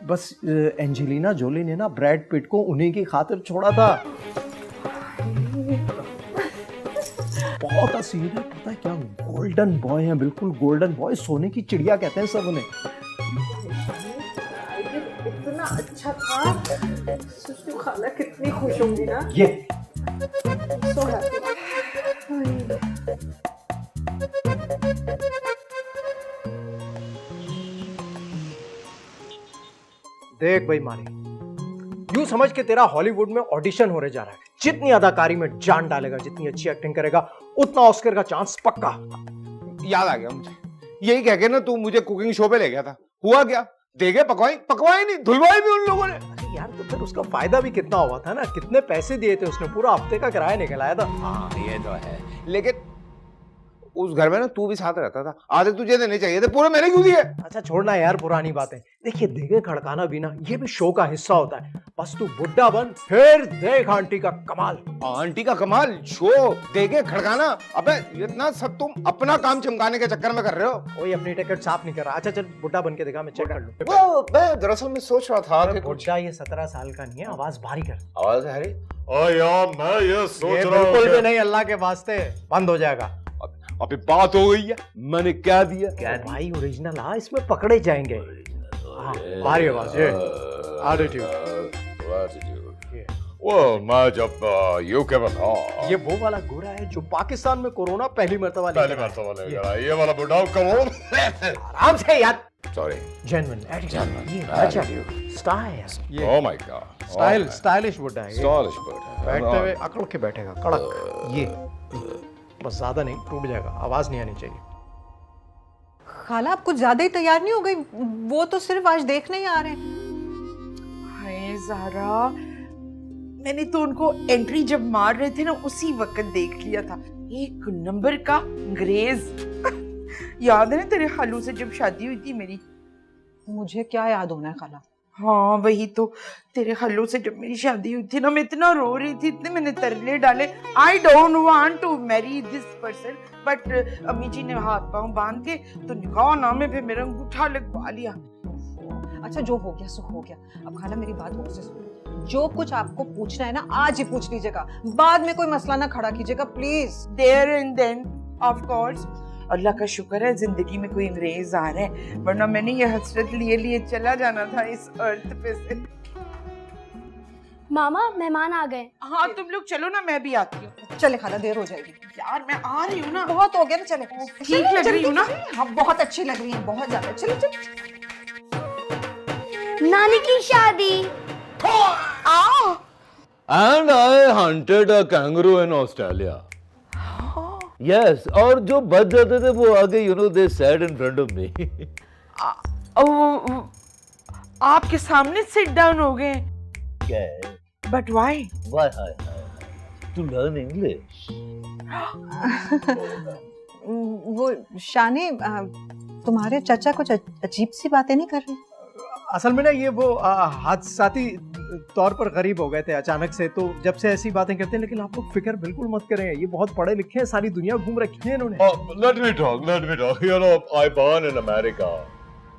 बस एंजेलिना जोली ने ना ब्रैड पिट को उन्हीं की खातिर छोड़ा था। बहुत हसीन है, पता है क्या, गोल्डन बॉय है, बिल्कुल गोल्डन बॉय, सोने की चिड़िया कहते हैं सब उन्हें। इतना अच्छा था, सुसु खाला कितनी खुश होंगी ना। ये सो हैप्पी। देख भाई मारी, यूं समझ के तेरा हॉलीवुड में ऑडिशन होने जा रहा है। जितनी अदाकारी में जान डालेगा, जितनी अच्छी एक्टिंग करेगा, उतना ऑस्कर का चांस पक्का। याद आ गया मुझे, यही कह के ना तू मुझे कुकिंग शो पे ले गया था, हुआ क्या? देखे पकवाई नहीं, धुलवाई भी उन लोगों ने। अरे यार तो फिर उसका फायदा भी कितना हुआ था ना, कितने पैसे दिए थे उसने, पूरा हफ्ते का किराया निकलाया था। हाँ ये तो है, लेकिन उस घर में ना तू भी साथ रहता था, आधे तुझे देने चाहिए थे, पूरे मैंने क्यों दिए? अच्छा छोड़ना यार पुरानी बातें। देखिए देखे खड़काना भी ना, ये भी शो का हिस्सा होता है। बस तू बुड्ढा बन, फिर देख आंटी का कमाल। आंटी का कमाल, शो देखे खड़काना। अबे इतना सब तुम अपना काम चमकाने के चक्कर में कर रहे हो। कोई अपनी टिकट साफ नहीं कर रहा। अच्छा चल बुड्ढा बन के दिखा, मैं चेक कर लूं। वो मैं दरअसल मैं सोच रहा था कि बुड्ढा ये 17 साल का नहीं है, आवाज भारी कर। आवाज है यार, मैं ये सोच रहा हूं बिल्कुल भी नहीं, अल्लाह के वास्ते बंद हो जाएगा। अभी बात हो गई है, मैंने क्या दिया? क्या भाई ओरिजिनल? हाँ इसमें पकड़े जाएंगे। हाँ भारी आवाज, ये एटीट्यूड। वो मैं जब यूके में था, ये वो वाला गोरा है जो पाकिस्तान में कोरोना पहली मर्तबा लेकर आया। ये वाला बुढ़ा कौन? आराम से यार, Sorry. जेन्युइन ये अच्छा स्टाइल ये Oh my God. Style stylish बुड्ढा है ये। Stylish bird. बैठते हुए अकड़ के बैठेगा कड़क ये बस ज्यादा नहीं टूट जाएगा आवाज नहीं आनी चाहिए। खाला आप कुछ ज्यादा ही तैयार नहीं हो गई? वो तो सिर्फ आज देखने ही आ रहे हैं। हाय ज़ारा, मैंने तो उनको एंट्री जब मार रहे थे ना उसी वक्त देख लिया था। एक नंबर का अंग्रेज। याद है ना तेरे खालू से जब शादी हुई थी मेरी? मुझे क्या याद होना है खाला? हाँ वही तो, तेरे खालू से जब मेरी शादी हुई थी ना मैं इतना रो रही थी, इतने मैंने तरले डाले, I don't want to marry this person, but अम्मी जी ने हाथ पांव बांध के तो निकाह नामे पे मेरा अंगूठा लगवा लिया। अच्छा जो हो गया सो हो गया। अब खाला मेरी बात गौर से सुनो, जो कुछ आपको पूछना है ना आज ही पूछ लीजिएगा, बाद में कोई मसला ना खड़ा कीजिएगा please. There and then of course. अल्लाह का शुक्र है जिंदगी में कोई अंग्रेज आ रहा है, वरना मैंने ये हसरत लिए लिए चला जाना था इस अर्थ पे से। मामा मेहमान आ गए। हाँ तुम लोग चलो ना, मैं भी आती हूँ। चले खाला देर हो जाएगी। यार मैं आ रही हूँ ना। बहुत हो गया ना, चले। ठीक लग रही हूँ ना? हाँ बहुत अच्छी लग रही है, बहुत ज्यादा। चलो चलो। नानी की शादी। And I hunted a kangaroo in Australia. Yes, और जो बच जाते थे वो आगे they sat in front of me. आपके सामने सिट डाउन हो गए? Yes. But why? Why? To learn English. वो शानी, तुम्हारे चाचा कुछ अजीब सी बातें नहीं कर रहे? असल में ना ये वो हादसाती तौर पर गरीब हो गए थे अचानक से, तो जब से ऐसी बातें करते हैं। लेकिन आप लोग फिक्र बिल्कुल मत करें, ये बहुत पढ़े लिखे हैं, सारी दुनिया घूम रखी है इन्होंने। Let me talk. You know, I born in America,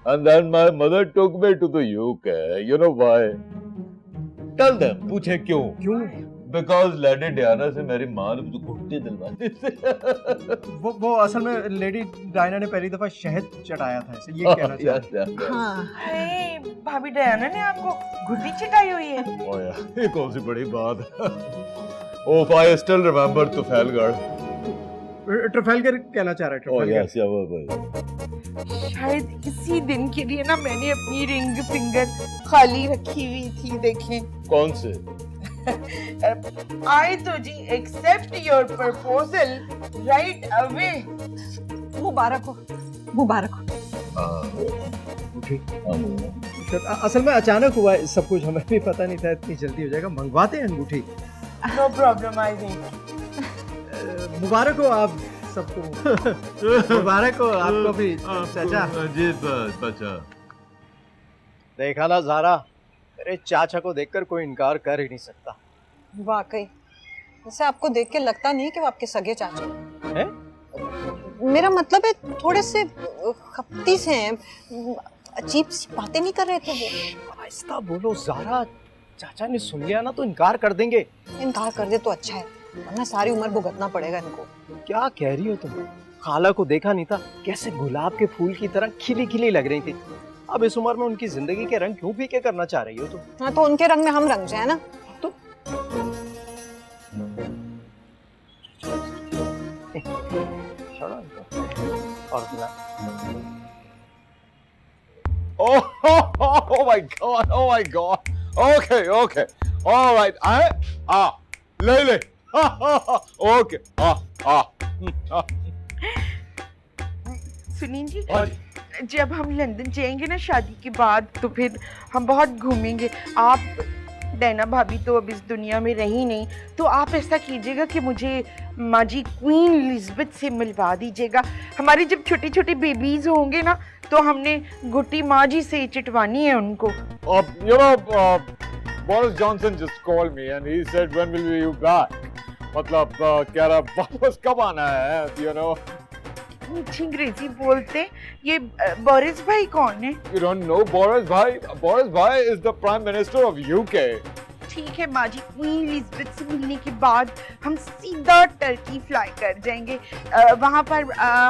and then my mother took me to the UK. You know why? Tell them. पूछे क्यों? क्यों? Because लेडी डायना से मेरी माँ ने मुझे घुट्टी दिलवाई थी। वो असल में लेडी डायना ने पहली दफा शहद चटाया था, ऐसे ये कहना चाहते हैं। हाँ। भाभी डायना ने आपको घुट्टी चटाई हुई है? ओह यार, ये कौन सी बड़ी बात है। Oh, I still remember ट्रफेलगर। ट्रफेलगर कहना चाह रहा है। Oh yes, yeah, वो। शायद इसी दिन के लिए ना मैंने अपनी रिंग फिंगर खाली रखी हुई थी। देखें। कौन से? I तो जी accept your proposal right away. मुबारक हो, मुबारक हो। असल में अचानक हुआ है सब कुछ, हमें भी पता नहीं था इतनी जल्दी हो जाएगा। मंगवाते हैं अंगूठी। No problem, I think. मुबारक हो आप सबको। मुबारक हो आपको भी चाचा। जी चाचा। देखा ना ज़ारा, मेरे चाचा को देखकर कोई इनकार कर ही नहीं सकता। वाकई, वैसे आपको देख के लगता नहीं कि वो आपके सगे चाचा हैं? मेरा मतलब है थोड़े से खपती से हैं, अजीब सी बातें नहीं कर रहे थे वो। आहिस्ता बोलो ज़ारा, चाचा ने सुन लिया ना तो इनकार कर देंगे। इनकार कर दे तो अच्छा है, वरना सारी उम्र भुगतना पड़ेगा इनको। क्या कह रही हो तुम? खाला को देखा नहीं था कैसे गुलाब के फूल की तरह खिली खिली लग रही थी। अब इस उम्र में उनकी जिंदगी के रंग क्यों फीके करना चाह रही हो तुम? हाँ तो उनके रंग में हम रंग जाए ना। तो और Oh my God! Oh my God! Okay. All right. ले. Okay. सुनील जी, जब हम लंदन जाएंगे ना शादी के बाद तो फिर हम बहुत घूमेंगे। आप डैना भाभी तो अब इस दुनिया में रही नहीं, तो आप ऐसा कीजिएगा कि मुझे माँ जी क्वीन एलिजाबेथ से मिलवा दीजिएगा। हमारी जब छोटी छोटी बेबीज होंगे ना तो हमने गुट्टी माँ जी से चिटवानी है उनको। You know, Boris Johnson just called me and he said, when will you back? मतलब कह रहा वापस कब आना है? You know. मीठी अंग्रेजी बोलते। ये बोरिस भाई कौन है? You don't know Boris भाई? Boris भाई is the Prime Minister of UK. ठीक है माँ जी, क्वीन एलिजाबेथ से मिलने के बाद हम सीधा टर्की फ्लाई कर जाएंगे। वहाँ पर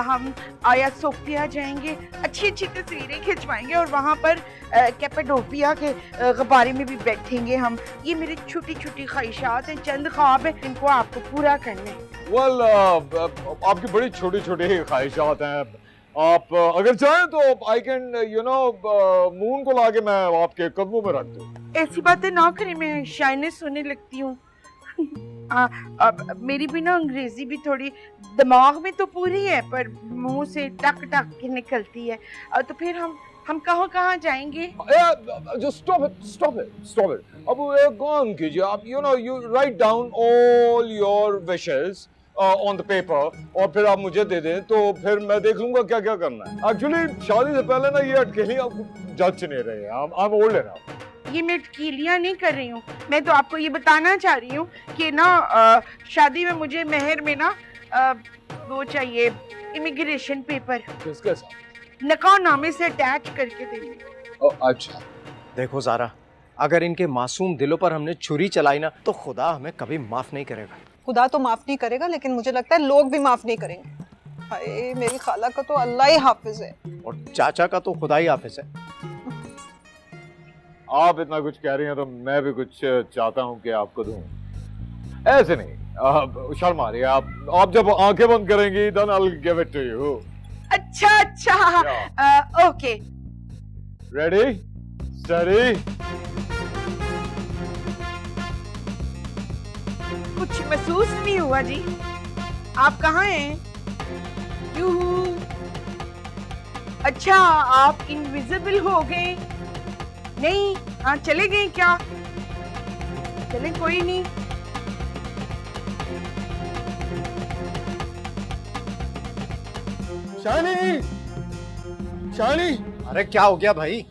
हम आया सोफिया जाएंगे, अच्छी अच्छी तस्वीरें खिंचवाएंगे और वहाँ पर कैपाडोपिया के गुब्बारे में भी बैठेंगे हम। ये मेरी छोटी छोटी ख्वाहिशात हैं, चंद ख्वाब हैं, इनको आपको पूरा करना है। Well, आपकी बड़ी छोटी छोटी ख्वाहिशात हैं। आप अगर चाहें तो I can you know moon को लाके मैं आपके कदमों में रख दूं। ऐसी बातें ना करें, मैं शाइनेस होने लगती हूँ। अब मेरी भी ना अंग्रेजी भी थोड़ी दिमाग में तो पूरी है पर मुंह से टक टक के निकलती है। तो फिर हम कहाँ जाएंगे? Just stop it. अब एक काम कीजिए आप, you write down all your wishes on the paper और फिर आप मुझे दे दें तो फिर मैं देख लूंगा क्या क्या करना है। Actually शादी से पहले ना ये अटकेलियां जज नहीं रहे हैं। I'm old enough। ये मैं अटकेलियां नहीं कर रही हूँ, मैं तो आपको ये बताना चाह रही हूँ कि ना शादी में मुझे मेहर में ना वो चाहिए इमिग्रेशन पेपर। किसके साथ? निकाहनामे से अटैच करके देंगे। अच्छा। देखो ज़ारा, अगर इनके मासूम दिलों पर हमने छुरी चलाई ना तो खुदा हमें कभी माफ नहीं करेगा। खुदा तो माफ नहीं करेगा, लेकिन मुझे लगता है लोग भी माफ नहीं करेंगे। हाय, मेरी खाला का तो अल्लाह ही हाफिज है और चाचा का तो खुदा ही हाफिज है। आप इतना कुछ कह रही हैं तो मैं भी कुछ चाहता हूँ कि आपको दूं। ऐसे नहीं, शर्म आ रही है। आप जब आंखें बंद करेंगी then I'll give it to you। अच्छा ओके। Ready? Steady? कुछ महसूस नहीं हुआ जी। आप कहाँ हैं? यूहू। अच्छा, आप इनविजिबल हो गए? नहीं, हाँ चले गए क्या? चले, कोई नहीं। शानी, अरे क्या हो गया भाई?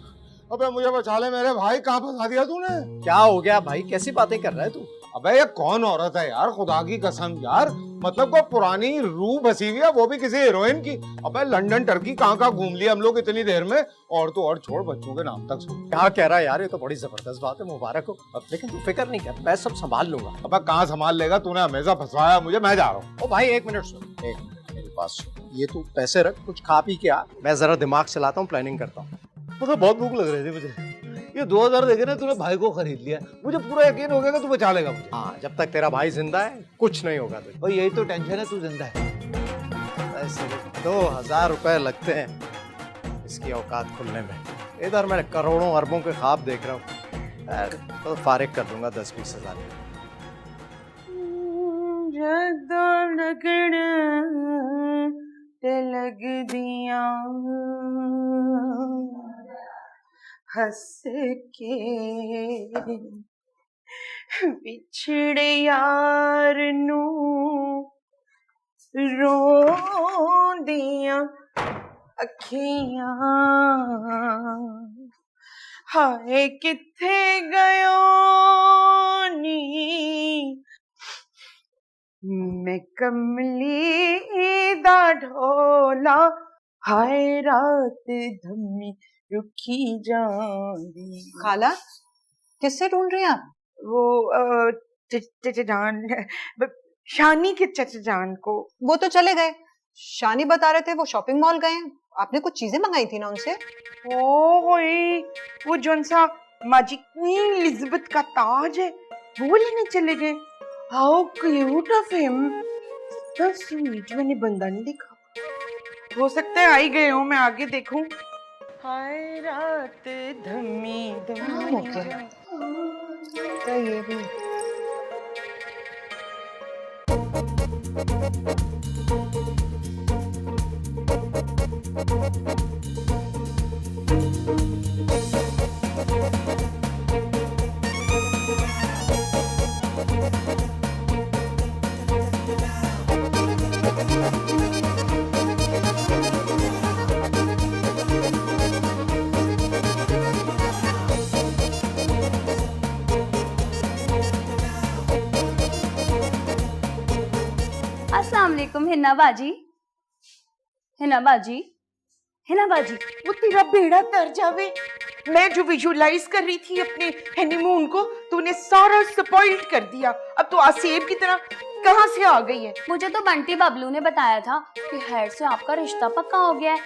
अबे मुझे बचा ले मेरे भाई, कहाँ फंसा दिया तूने? क्या हो गया भाई? कैसी बातें कर रहा है तू? अबे ये कौन औरत है यार, खुदा की कसम यार, मतलब को पुरानी रूह बसी हुई है, वो भी किसी हीरोइन की। अबे लंदन टर्की कहाँ घूम लिया हम लोग इतनी देर में, और तो और छोड़, बच्चों के नाम तक सुन। क्या कह रहा है यार, ये तो बड़ी जबरदस्त बात है, मुबारक हो। अब लेकिन तू फिक्र नहीं कर, मैं सब संभाल लूंगा। अबे कहाँ संभाल लेगा, तूने हमेशा फंसाया मुझे, मैं जा रहा हूँ। ओ भाई एक मिनट सुन, एक मिनट मेरे पास सुन। ये तू पैसे रख, कुछ खा पी के आ, मैं जरा दिमाग चलाता हूँ, प्लानिंग करता हूँ। मतलब बहुत भूख लग रही थी मुझे। ये 2000 देके ना तूने भाई को खरीद लिया, मुझे पूरा यकीन हो गया कि तू बचा लेगा मुझे। हाँ, जब तक तेरा भाई जिंदा है कुछ नहीं होगा तुझे। भाई यही तो टेंशन है, तू जिंदा है। ऐसे 2000 रुपए लगते हैं इसकी औकात खुलने में। इधर मैं करोड़ों अरबों के ख्वाब देख रहा हूँ, तो फारिग कर दूंगा 10-20 हजार। लग दिया हंस के बिछड़े यार नू रो दिया अखियां, हाय किथे गयो नी मैं कमली दा ढोला, हाय रात धम्मी रुखी जानी। खाला, किससे ढूंढ रही हैं आप? वो चचजान, शानी के चचजान को। वो तो चले गए, शानी बता रहे थे वो शॉपिंग मॉल गए हैं। आपने कुछ चीजें मंगाई थी ना उनसे? ओए, वो जौन सा मैजिक क्वीन एलिजाबेथ का ताज है वो लेने चले गए। How cute of him, so sweet. मैंने बंदा नहीं देखा, हो सकता है आई गए हो, मैं आगे देखूं। हाय रात धमी धमी हो गया। ये भी अस्सलाम वालेकुम हिना बाजी। हिना बाजी, हिना बाजी। वो तेरा बेड़ा तर जावे। मैं जो विजुअलाइज कर रही थी अपने हनीमून को, तूने सारा स्पॉइल कर दिया। अब तो आसेब की तरह कहाँ से आ गई है? मुझे तो बंटी बबलू ने बताया था कि हैर से आपका रिश्ता पक्का हो गया है,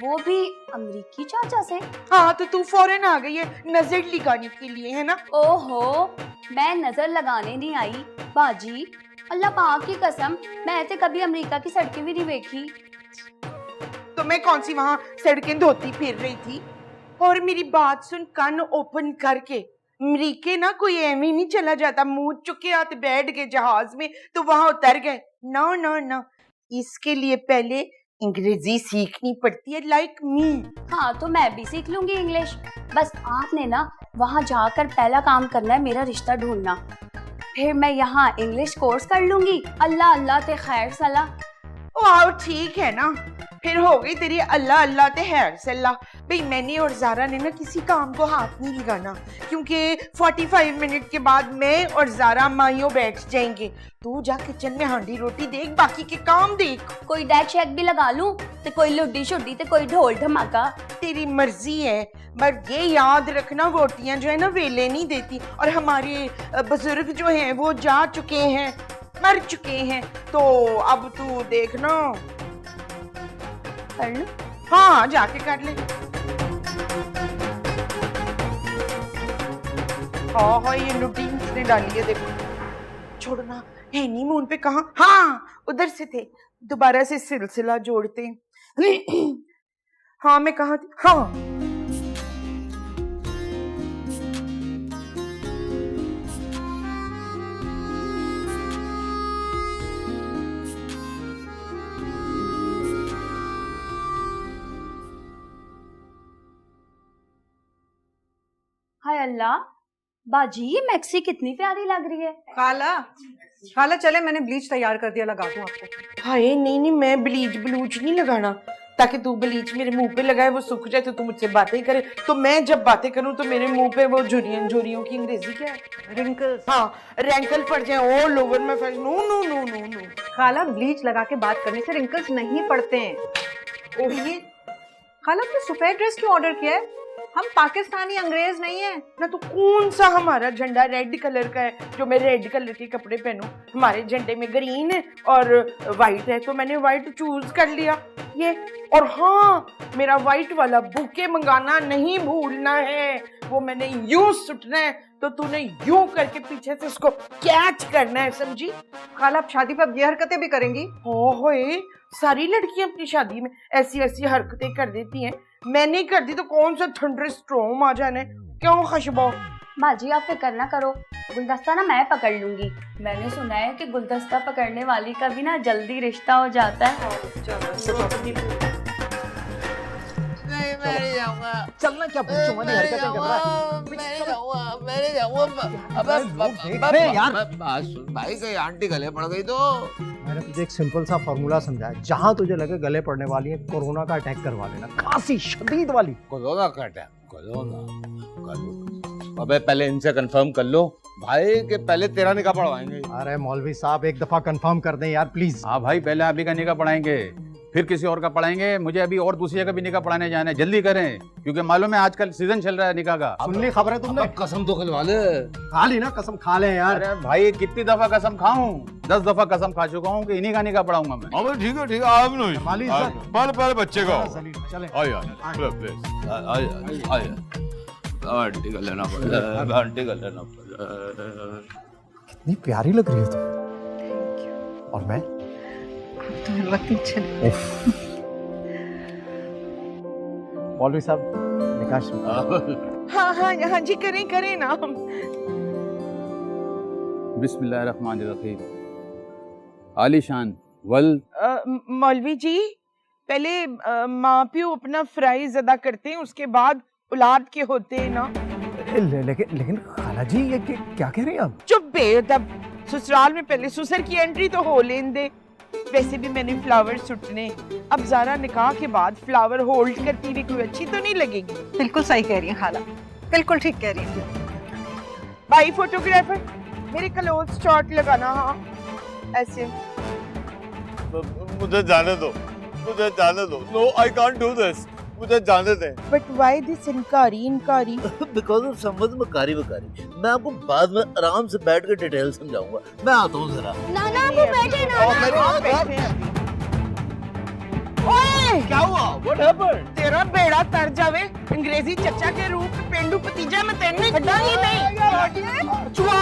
वो भी अमरीकी चाचा से। हाँ, तो तू फौरन आ गई है नजर लगाने के लिए, है ना? ओहो, मैं नजर लगाने नहीं आई बाजी, अल्लाह पाक की कसम, मैं तो कभी अमेरिका की सड़कें भी नहीं देखी। तो तो मैं कौन सी वहां सड़कें धोती फिर रही थी। और मेरी बात सुन, कान ओपन करके, अमरीके ना कोई एवं नहीं चला जाता मुंह चुके हाथ बैठ गए जहाज में तो वहां उतर गए। नो नो नो, इसके लिए पहले अंग्रेजी सीखनी पड़ती है, लाइक मी। हाँ तो मैं भी सीख लूंगी इंग्लिश। बस आपने ना वहाँ जाकर पहला काम करना है मेरा रिश्ता ढूंढना, फिर मैं यहाँ इंग्लिश कोर्स कर लूंगी। अल्लाह अल्लाह ते खैर सलाह। वाह ठीक है ना, फिर हो गई तेरी अल्लाह अल्लाह ते खैर सलाह। भाई मैंने और ज़ारा ने ना किसी काम को हाथ नहीं लगाना, क्योंकि 45 मिनट के बाद मैं और ज़ारा माइयों बैठ जाएंगे। तू जा किचन में हांडी रोटी देख, बाकी के काम देख। कोई डेक शेक भी लगा लूं तो कोई लुड्डी शुड्डी ते कोई ढोल धमाका। तेरी मर्जी है, पर ये याद रखना रोटियां जो है ना वेले नहीं देती। और हमारे बुजुर्ग जो हैं वो जा चुके हैं, मर चुके हैं, तो अब तू देखना। कर लूं? हाँ जाके कर ले। हाँ ये लुड्डी उसने डाली है, देखो। छोड़ना है नहीं मून पे कहाँ। हाँ उधर से थे, दोबारा से सिलसिला जोड़ते हैं। हाँ मैं कहाँ थी? हाँ हाय अल्लाह, बाजी ये मैक्सी कितनी प्यारी लग रही है। खाला खाला चले, मैंने ब्लीच तैयार कर दिया, लगा दूं आपको। हाय नहीं नहीं, मैं ब्लीच ब्लूच नहीं लगाना, ताकि तू ब्लीच मेरे मुंह पे लगाए वो सूख जाए तो तू मुझसे बातें करे, तो मैं जब बातें करूं तो मेरे मुंह पे वो झुर्रियों की अंग्रेजी क्या है, रिंकल्स। हाँ रैंकल पड़ जाए all over my face. No no no no no खाला ब्लीच लगा के बात करने से रिंकल्स नहीं पड़ते हैं। ये खाला आपने सफेद ड्रेस क्यों ऑर्डर किया है? हम पाकिस्तानी अंग्रेज नहीं है ना। तो कौन सा हमारा झंडा रेड कलर का है जो मैं रेड कलर के कपड़े पहनूं? हमारे झंडे में ग्रीन है और वाइट है, तो मैंने वाइट चूज कर लिया ये। और हाँ मेरा वाइट वाला बुके मंगाना नहीं भूलना है, वो मैंने यूं सुटना है तो तूने यूं करके पीछे से उसको कैच करना है, समझी? खाला आप शादी पर ये हरकतें भी करेंगी? ओए सारी लड़कियां अपनी शादी में ऐसी ऐसी हरकतें कर देती हैं, मैं नहीं करती तो कौन सा थंडर स्टॉर्म आ जाने। क्यों खुशबू? बाजी आप फिक्र ना करो, गुलदस्ता ना मैं पकड़ लूंगी। मैंने सुना है कि गुलदस्ता पकड़ने वाली का भी ना जल्दी रिश्ता हो जाता है। नहीं मैं नहीं जाऊंगा। चलना क्या बच्चों वाली हरकतें कर रहा है? मैं नहीं जाऊंगा। अबे यार बात सुन भाई, कहीं आंटी गले पड़ गई तो। मैंने तुझे एक सिंपल सा फॉर्मूला समझाया, जहां तुझे लगे गले पड़ने वाली है कोरोना का अटैक करवा लेना, खांसी शदीद वाली। कोरोना का अटैक? कोरोना? अबे पहले इनसे कंफर्म कर लो भाई कि पहले तेरा निकाह पढ़वाएंगे। अरे मौलवी साहब एक दफा कंफर्म कर दें यार प्लीज। हाँ भाई पहले अभी का निकाह पढ़ाएंगे, फिर किसी और का पढ़ाएंगे। मुझे अभी और दूसरी जगह भी निकाह पढ़ाने जाना है, जल्दी करें क्योंकि मालूम है आजकल सीजन चल रहा है निकाह का। सुन ली खबर है तुमने? कसम तो खिलवा ले। खा ली ना कसम, खा ले यार। अरे भाई कितनी दफा कसम खाऊं? 10 दफा कसम खा चुका हूँ कि इन्हीं का निकाह पढ़ाऊंगा मैं। अबे ठीक है आप नहीं माली पहले बच्चे का चले आंटी का लेना पड़ेगा, आंटी का लेना पड़ेगा। कितनी प्यारी लग रही हो तुम। और मैं मौलवी साहब निकाह शुरू। हाँ जी करें ना। बिस्मिल्लाहिर्रहमानिर्रहीम। आलीशान वल। मौलवी जी पहले माँ प्यो अपना फराइज अदा करते हैं, उसके बाद औलाद के होते हैं ना। लेकिन खाला जी ये क्या कह रही हैं आप? चुप बेअदब, ससुराल में पहले ससुर की एंट्री तो हो लेन दे। वैसे भी मैंने फ्लावर सुटने, अब ज़ारा निकाह के बाद फ्लावर होल्ड करती हुई कोई अच्छी तो नहीं लगेगी। बिल्कुल सही कह रही है खाला, बिल्कुल ठीक कह रही है। भाई फोटोग्राफर मेरे क्लोज शॉट लगाना। हाँ ऐसे। मुझे जाने दो, मुझे जाने दो। No I can't do this, मुझे जाने दे। बट व्हाई दिस इनकारी? बिकॉज़ ऑफ समझ में कारी बकारी। मैं आपको बाद में आराम से बैठ के डिटेल समझाऊंगा। मैं आता हूँ जरा। नाना वो बैठे ना। ओए क्या हुआ? What happened? तेरा बेड़ा तर जावे, अंग्रेजी चचा के रूप पेंडू भतीजा में तेने छड्डा ही नहीं। चुआ